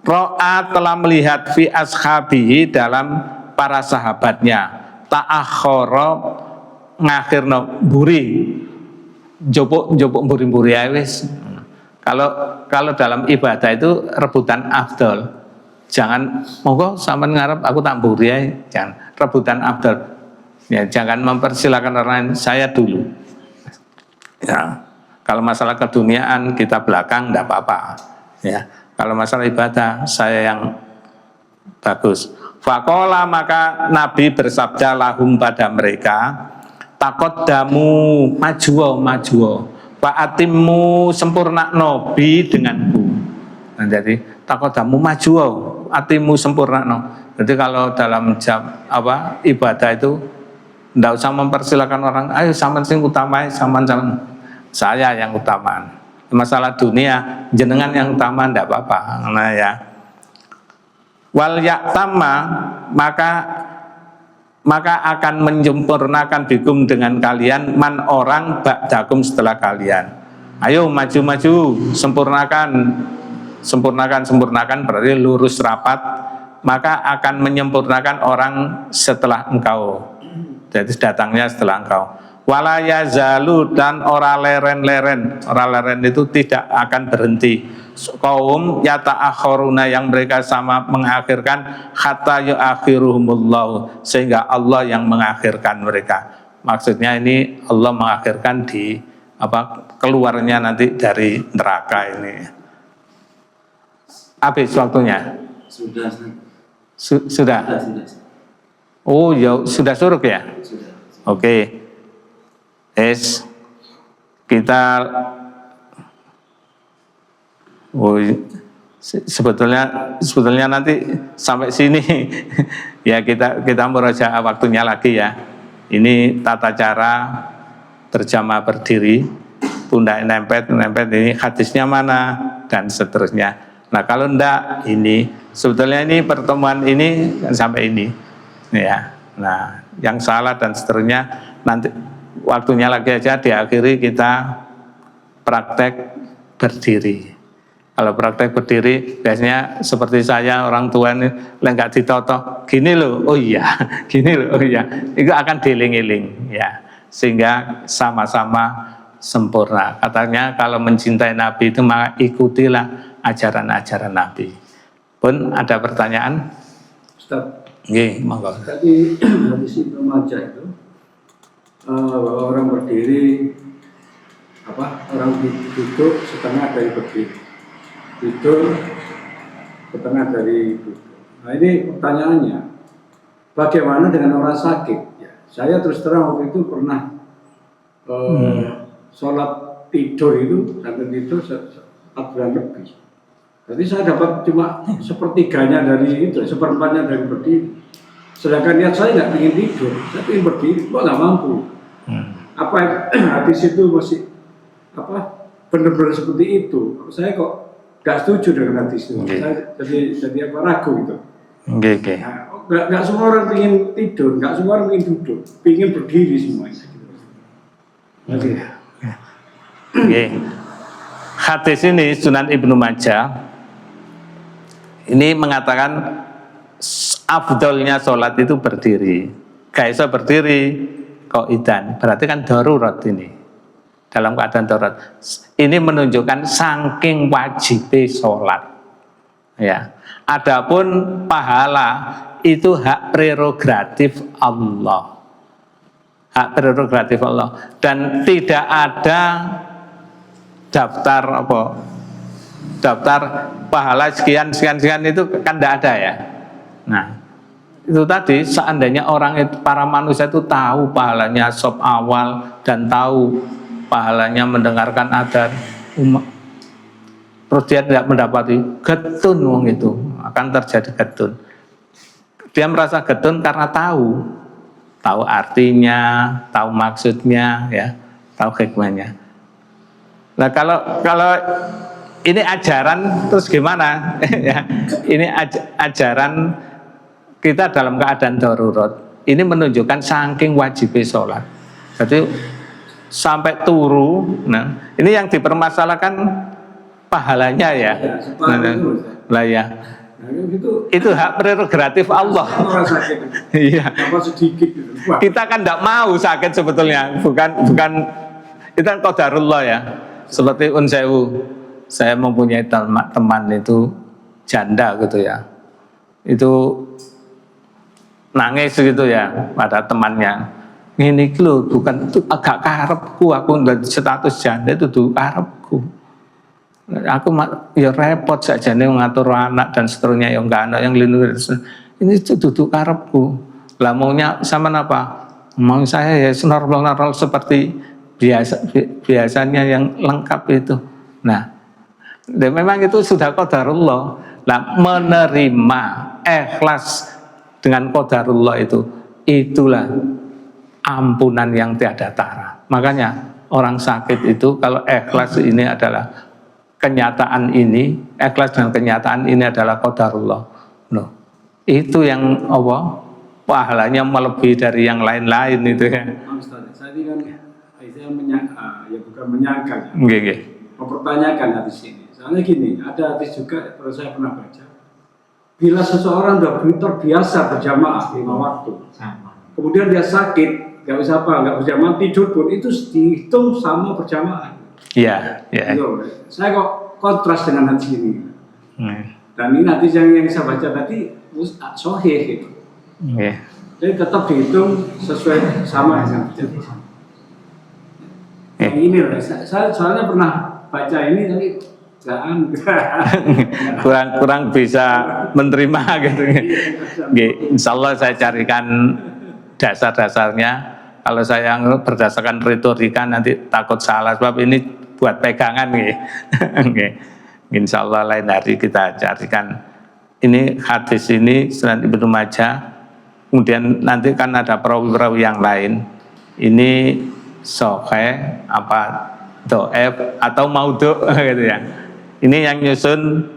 S1: telah melihat fi ashabihi dalam para sahabatnya, ta'akhara ngakhirno buri, jopok buri-buri wis. Kalau dalam ibadah itu rebutan afdol. Jangan monggo sampean ngarep aku tak buri ae, jangan rebutan afdol. Ya, jangan mempersilakan orang lain, saya dulu. Ya, kalau masalah keduniaan kita belakang enggak apa-apa. Ya, kalau masalah ibadah saya yang bagus. Faqala, maka Nabi bersabda lahum pada mereka, taqaddamu majuwa fa'atimmu sempurna nobi denganku. Nah, jadi taqaddamu majuwa atimmu sempurna no. Jadi kalau dalam ibadah itu ndak usah mempersilakan orang, ayo sampean sing utama, sampean saya yang utama. Masalah dunia jenengan yang utama ndak apa-apa. Nah ya. Wal yaktama, maka akan menyempurnakan bikum dengan kalian man orang ba'dakum setelah kalian. Ayo maju-maju, sempurnakan berarti lurus rapat, maka akan menyempurnakan orang setelah engkau. Jadi datangnya setelah engkau. Wala yazalu, dan ora leren itu tidak akan berhenti. Kaum yata'akhiruna, yang mereka sama mengakhirkan, hatta yu'akhiruhumullahu, sehingga Allah yang mengakhirkan mereka. Maksudnya ini Allah mengakhirkan di keluarnya nanti dari neraka ini. Habis waktunya? Sudah. Oh ya, sudah suruk ya? Sudah. Oke. Kita sebetulnya nanti sampai sini ya kita merajaah waktunya lagi ya. Ini tata cara berjamaah berdiri, pundak nempet ini hadisnya mana dan seterusnya. Nah kalau enggak, ini sebetulnya ini pertemuan ini kan sampai ini ya. Nah yang salah dan seterusnya nanti waktunya lagi aja, diakhiri kita praktek berdiri. Kalau praktek berdiri biasanya seperti saya, orang tua ini enggak ditoto gini loh, oh iya, gini loh, oh iya, itu akan dieling-eling ya, sehingga sama-sama sempurna. Katanya kalau mencintai Nabi itu maka ikutilah ajaran-ajaran Nabi. Pun ada pertanyaan?
S2: Ustaz.
S1: Nggih, monggo.
S2: Tadi hadis Ibnu Majah itu bahwa orang berdiri, orang duduk setengah dari berdiri, tidur setengah dari duduk. Nah ini pertanyaannya, bagaimana dengan orang sakit? Ya, saya terus terang waktu itu pernah sholat tidur itu sampai tidur 4 bulan lebih. Jadi saya dapat cuma sepertiganya dari itu, seperempatnya dari berdiri. Sedangkan niat saya nggak ingin tidur, saya ingin berdiri, kok nggak mampu. Apa habis itu masih benar-benar seperti itu? Saya kok nggak setuju dengan hadis itu. Saya jadi ragu gitu. Nah, nggak semua orang ingin tidur, nggak semua orang ingin duduk, ingin berdiri semuanya.
S1: Hadis ini Sunan Ibnu Majah ini mengatakan afdolnya sholat itu berdiri. Gak bisa berdiri kok idan, berarti kan darurat ini. Dalam keadaan darurat. Ini menunjukkan saking wajibnya sholat. Ya. Adapun pahala itu hak prerogatif Allah. hak prerogatif Allah, dan tidak ada daftar pahala sekian itu kan tidak ada ya. Nah, itu tadi seandainya orang itu, para manusia itu tahu pahalanya sop awal dan tahu pahalanya mendengarkan adzan, terus dia tidak mendapati, getun wong itu, akan terjadi getun. Dia merasa getun karena tahu artinya, tahu maksudnya, ya, tahu hikmahnya. Nah, kalau ini ajaran terus gimana? Ya, ini ajaran kita dalam keadaan darurat. Ini menunjukkan saking wajibnya sholat. Jadi sampai turu. Nah, ini yang dipermasalahkan pahalanya ya. Lah ya. Itu hak prerogatif Allah. Iya. Kita kan tidak mau sakit sebetulnya, bukan itu kan qadarullah ya. Seperti unsewu, saya mempunyai teman itu janda gitu ya. Itu nangis gitu ya pada temannya. Ini lho, bukan itu agak karepku, aku status janda itu tuh karepku. Aku ya repot saja nih ngatur anak dan seterusnya, yang enggak anak yang lindungi. Ini itu duduk karepku. Lah maunya sama apa? Mau saya ya normal seperti biasanya yang lengkap itu. Nah, dan memang itu sudah qadarullah. Nah, menerima ikhlas dengan qadarullah itulah ampunan yang tiada tara. Makanya orang sakit itu kalau ikhlas ini adalah kenyataan ini, ikhlas dan kenyataan ini adalah qadarullah. No. Itu yang apa? Pahalanya melebihi dari yang lain-lain itu ya.
S2: Saya ini kan saya bukan menyangka. Mempertanyakan hadis ini. Soalnya gini, ada hadis juga kalau saya pernah baca. Bila seseorang sudah terbiasa berjamaah 5 waktu, kemudian dia sakit, nggak berjamaah, tidur pun itu dihitung sama berjamaah.
S1: Iya, iya.
S2: Saya kok kontras dengan hadis ini. Dan ini hadis yang saya baca tadi sahih gitu. Jadi tetap dihitung sesuai sama dengan yang ini loh. Saya soalnya pernah baca ini tapi
S1: kurang bisa menerima gitu. Insya Allah saya carikan dasar-dasarnya. Kalau saya berdasarkan retorika nanti takut salah, sebab ini buat pegangan Insya Allah lain hari kita carikan. Ini hadis ini Sunan Ibnu Majah. Kemudian nanti kan ada perawi-perawi yang lain. Ini sahih apa dhaif atau maudhu gitu ya. Ini yang nyusun,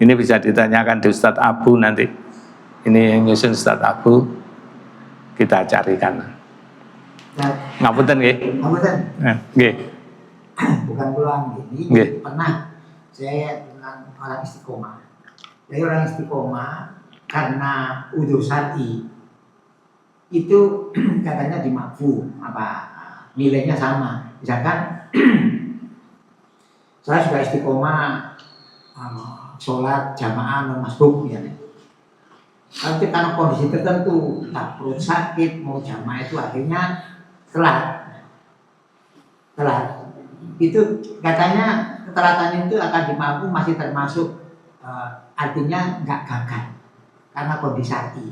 S1: ini bisa ditanyakan di Ustadz Abu nanti. Ini yang nyusun Ustadz Abu, kita carikan. Ngapunten nggih.
S3: Ngapunten.
S1: Nggih.
S3: Bukan pulang ini pernah saya dengan orang istiqomah. Jadi orang istiqomah karena udzur syar'i itu katanya dimakfu nilainya sama. Misalkan saya sudah istiqomah sholat jamaah non masbuk ya. Tapi karena kondisi tertentu, tak perut sakit mau jamaah itu akhirnya telat. Itu katanya ketelatan itu akan dimakfu masih termasuk artinya nggak gagal karena kondisi hati.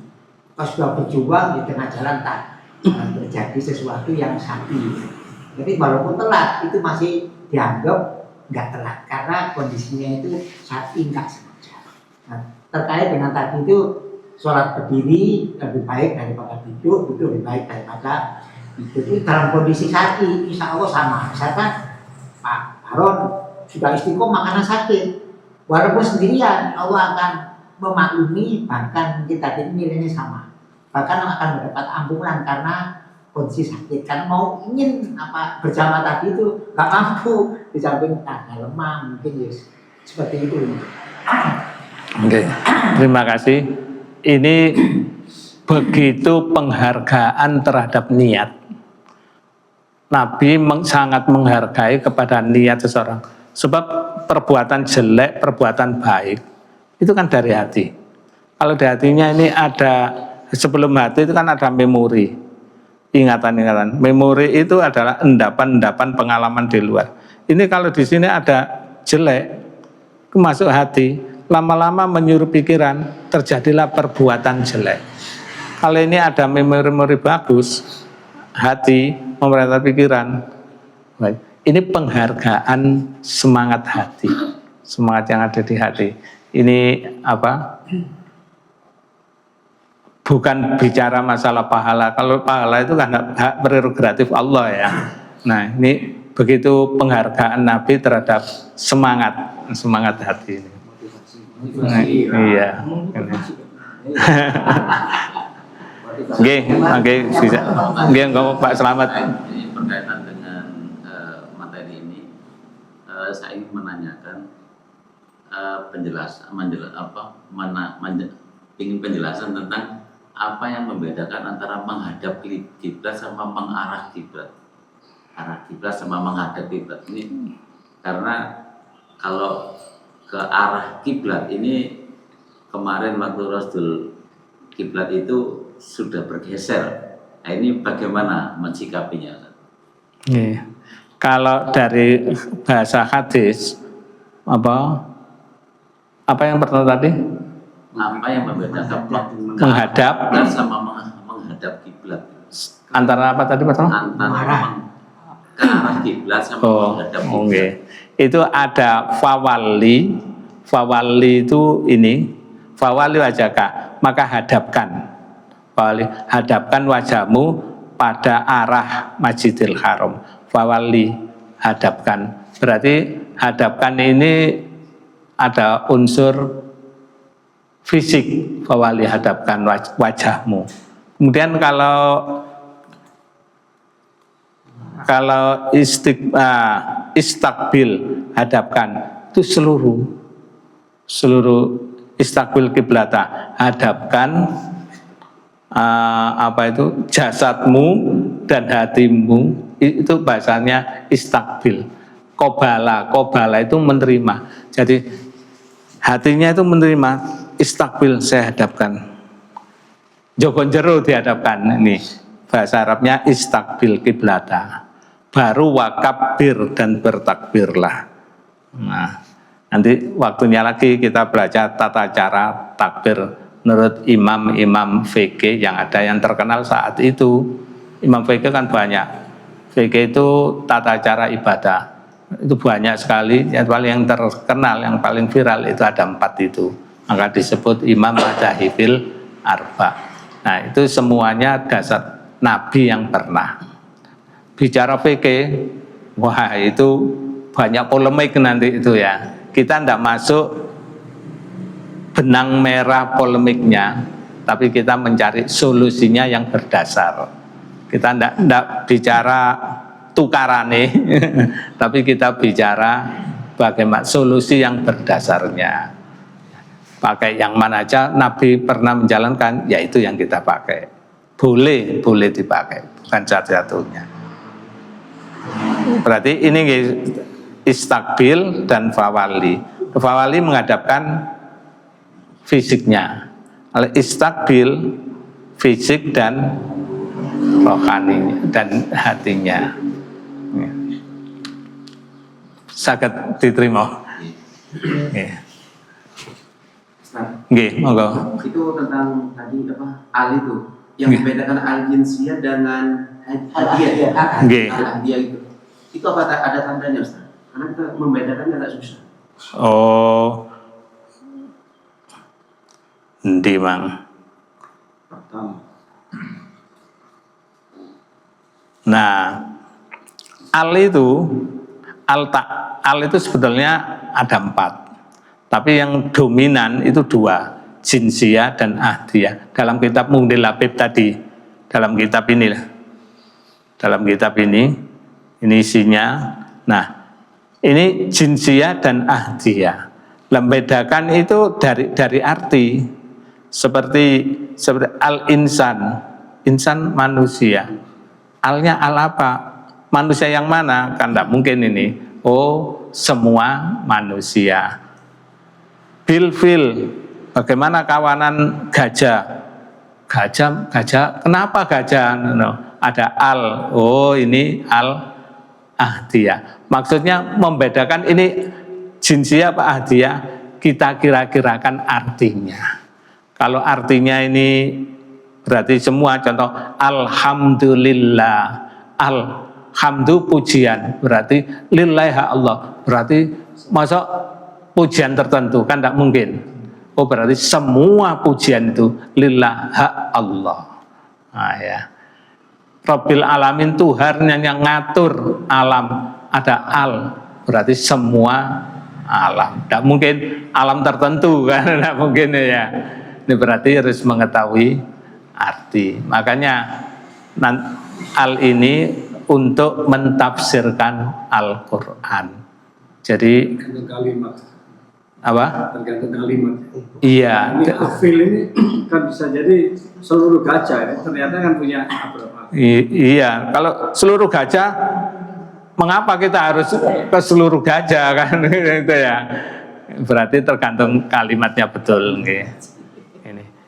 S3: Pas sudah berjuang di tengah jalan tak terjadi sesuatu yang sakit. Jadi walaupun telat itu masih dianggap nggak telat karena kondisinya itu sakit nggak sengaja. Nah, terkait dengan tadi itu sholat berdiri lebih baik daripada duduk lebih baik daripada itu dalam kondisi sakit, insya Allah sama. Misalkan Pak Baron sudah istiqomah karena sakit, walaupun sendirian Allah akan memaklumi, bahkan kita ini nilainya sama, bahkan akan mendapat ampunan karena kondisi sakit. Karena mau ingin berjamaah tadi itu nggak mampu, di samping ada lemah mungkin seperti itu.
S1: Oke, terima kasih. Ini begitu penghargaan terhadap niat. Nabi sangat menghargai kepada niat seseorang. Sebab perbuatan jelek, perbuatan baik itu kan dari hati. Kalau di hatinya ini ada, sebelum hati itu kan ada memori. ingatan-ingatan. Memori itu adalah endapan-endapan pengalaman di luar. Ini kalau di sini ada jelek, masuk hati, lama-lama menyuruh pikiran, terjadilah perbuatan jelek. Kalau ini ada memori-memori bagus, hati, memerintah pikiran, baik. Ini penghargaan semangat hati, semangat yang ada di hati. Ini apa? Bukan bicara masalah pahala. Kalau pahala itu kan hak prerogatif Allah ya. Nah, ini begitu penghargaan Nabi terhadap semangat hati ini. Nah, iya. Oke, bisa. Nggih, Pak Slamet.
S4: Ini berkaitan dengan materi ini, saya ingin menanyakan ingin penjelasan tentang apa yang membedakan antara menghadap kiblat sama mengarah kiblat. Arah kiblat sama menghadap kiblat ini, karena kalau ke arah kiblat ini kemarin waktu Rasul kiblat itu sudah bergeser. Nah, ini bagaimana mensikapinya?
S1: Iya. Kalau dari bahasa hadis apa yang pertama tadi?
S4: Apa yang membedakan
S1: Menghadap
S4: sama menghadap kiblat?
S1: antara apa tadi pertama?
S4: Antara ke arah kiblat sama menghadap kiblat.
S1: Oke. Itu ada fawali. Fawali itu ini, fawali wajhaka, maka hadapkan. Fawali, hadapkan wajahmu pada arah Masjidil Haram. Fawali, hadapkan. Berarti hadapkan ini ada unsur fisik, fawali, hadapkan wajahmu. Kemudian kalau istakbil, hadapkan, itu seluruh istakbil kiblata, hadapkan jasadmu dan hatimu, itu bahasanya istakbil. Kobala itu menerima. Jadi hatinya itu menerima, istakbil, saya hadapkan. Jogon jero dihadapkan, ini bahasa Arabnya istakbil kiblata. Baru wakabir dan bertakbirlah. Nah, nanti waktunya lagi kita belajar tata cara takbir menurut imam-imam fikih yang ada yang terkenal saat itu. Imam fikih kan banyak. Fikih itu tata cara ibadah. Itu banyak sekali. Yang terkenal, yang paling viral itu ada 4 itu. Maka disebut imam madzahibil arba. Nah, itu semuanya dasar Nabi yang pernah. Bicara fikih, wah itu banyak polemik nanti itu ya. Kita tidak masuk benang merah polemiknya, tapi kita mencari solusinya yang berdasar. Kita tidak bicara tukarane, tapi kita bicara bagaimana solusi yang berdasarnya. Pakai yang mana aja Nabi pernah menjalankan, yaitu yang kita pakai. Boleh dipakai, bukan satu-satunya. Berarti ini istakbil dan fawali. Fawali menghadapkan fisiknya, istakbil fisik dan rohani dan hatinya. Saged diterima. Nggih, monggo.
S5: Itu tentang tadi apa? Al itu yang membedakan al-jinsiyah dengan hadiah.
S1: Nggih.
S5: Hadiah itu. Itu apa ada tandanya, Ustaz? Karena kita membedakannya agak susah.
S1: Oh. Endi, Mang?
S2: Pertama.
S1: Nah, al itu sebetulnya ada 4. Tapi yang dominan itu 2, jinsiyah dan ahdiyah. Dalam kitab Mungdil Labib tadi, dalam kitab ini isinya. Nah, ini jinsiyah dan ahdiyah. Membedakan itu dari arti seperti al-insan, insan manusia. Alnya al apa? Manusia yang mana? Kan tidak mungkin ini. Oh, semua manusia. Fil, bagaimana kawanan gajah? Gajah, kenapa gajah? No. ada al. Oh, ini al ahdiyah. Maksudnya membedakan ini jinsiyah apa ahdiyah, kita kira-kirakan artinya. Kalau artinya ini berarti semua, contoh alhamdulillah, alhamdu pujian, berarti lillahi Allah, berarti masa pujian tertentu kan tidak mungkin. Oh, berarti semua pujian itu lillah Allah. Nah, ya. Rabbil alamin, Tuhan yang ngatur alam, ada al, berarti semua alam. Tidak mungkin alam tertentu kan, tidak mungkin ya. Ini berarti harus mengetahui arti. Makanya al ini untuk mentafsirkan Al-Quran. Jadi
S2: Tergantung kalimat.
S1: apa?
S2: Tergantung kalimat.
S1: Iya.
S2: Ini afil ini kan bisa jadi seluruh gajah. Ya. Ternyata kan punya berapa?
S1: Iya. Kalau seluruh gajah, mengapa kita harus ke seluruh gajah kan? Itu ya. Berarti tergantung kalimatnya betul.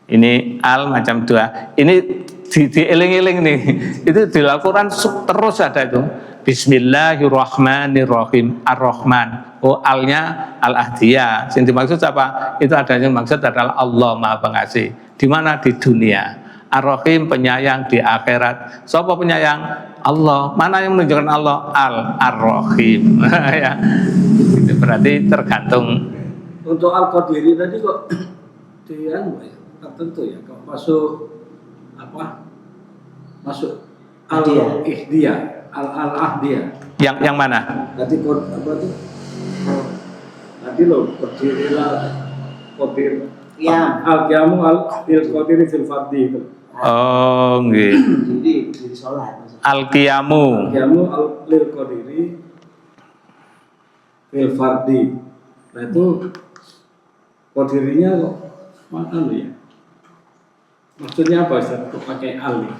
S1: Ini al macam dua. Ini dieling-eling nih. Itu di Al-Quran terus ada itu. Bismillahirrahmanirrahim. Ar-Rahman. Oh, alnya al-ahdiyah. Yang dimaksud apa? Itu adanya maksud adalah Allah Maha Pengasih. Di mana? Di dunia. Ar-Rahim, penyayang di akhirat. Siapa penyayang? Allah. Mana yang menunjukkan Allah? Ar-Rahim. Ya. Itu berarti tergantung.
S2: Untuk Al-Qadiri tadi kok tertentu ya. Kok masuk apa? Masuk al-ihdiyah, al-ahdiyah.
S1: Yang mana?
S2: Tadi apa tuh? Tadi loh, berdirilah qadir.
S3: Ya.
S2: Al-qiyamu al-qadiri fil fardhi itu.
S1: Oh, nggih.
S3: Jadi sholat.
S1: Al-qiyamu.
S2: Al-qiyamu al-qadiri fil fardhi. Nah itu qadirinya kok mana ya? Maksudnya apa Ustaz? Kok pakai al ya?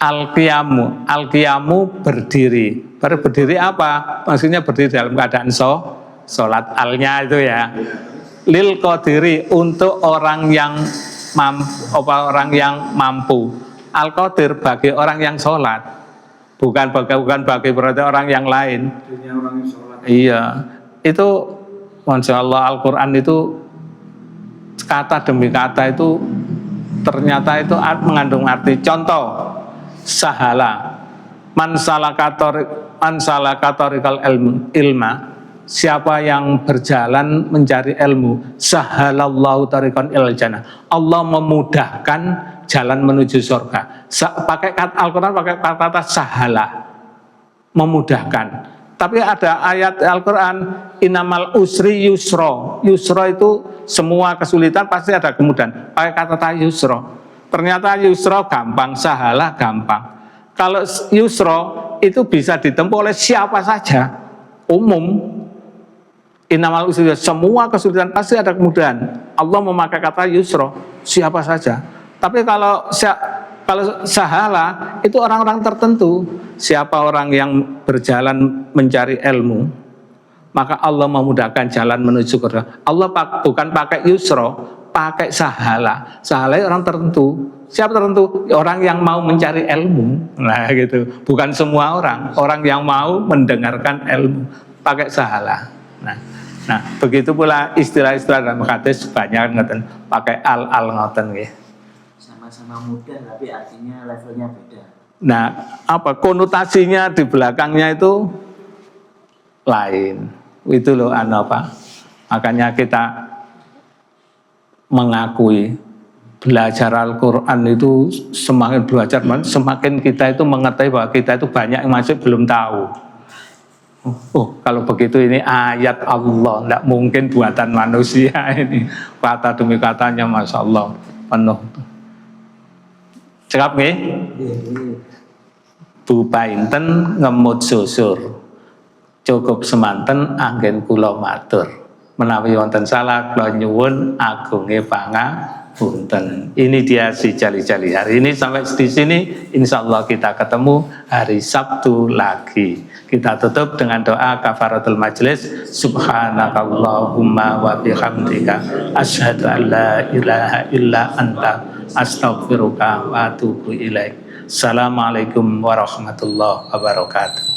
S1: Al-qiyamu berdiri. Berdiri apa? Maksudnya berdiri dalam keadaan sholat, alnya itu ya. Lil qadiri, untuk orang yang mampu. Al-qadir bagi orang yang sholat. Bukan bagi berarti orang yang lain.
S2: Dunia orang yang sholat.
S1: Iya. Itu Masya Allah, Al-Quran itu kata demi kata itu ternyata itu mengandung arti. Contoh, sahala, man salaka tariqal ilma, siapa yang berjalan mencari ilmu, sahalallahu tariqan ilal jannah, Allah memudahkan jalan menuju surga. Pakai Al-Quran pakai kata sahala, memudahkan. Tapi ada ayat Al-Quran, inamal usri yusro. Yusro itu semua kesulitan pasti ada kemudahan. Pakai kata yusro. Ternyata yusro gampang, sahalah gampang. Kalau yusro itu bisa ditempuh oleh siapa saja, umum. Inamal usri, semua kesulitan pasti ada kemudahan. Allah memakai kata yusro, siapa saja. Tapi kalau sahala itu orang-orang tertentu. Siapa orang yang berjalan mencari ilmu, maka Allah memudahkan jalan menuju surga. Allah bukan pakai yusro, pakai sahala. Sahala orang tertentu. Siapa tertentu? Orang yang mau mencari ilmu. Nah gitu. Bukan semua orang. Orang yang mau mendengarkan ilmu pakai sahala. Nah begitu pula istilah-istilah dalam hadis banyak ngoten pakai al ngoten nggih.
S3: Sama-sama mudah tapi artinya levelnya beda.
S1: Nah, apa konotasinya di belakangnya itu lain. Itu loh apa? Makanya kita mengakui belajar Al-Quran itu semakin belajar, semakin kita itu mengetahui bahwa kita itu banyak yang masih belum tahu. Oh, kalau begitu ini ayat Allah, tidak mungkin buatan manusia ini. Kata demi katanya, Masya Allah, penuh. Cekap nggih? Bu painten ngemut susur. Cukup semanten anggen kula matur. Menawi wonten salah kula nyuwun agunge pangapunten. Ini dia si jali-jali hari ini sampai di sini. Insyaallah kita ketemu hari Sabtu lagi. Kita tutup dengan doa kafaratul majlis. Subhanakallahumma wa bihamdika asyhadu an la ilaha illa anta astaghfiruka wa atubu ilaik. Assalamualaikum warahmatullahi wabarakatuh.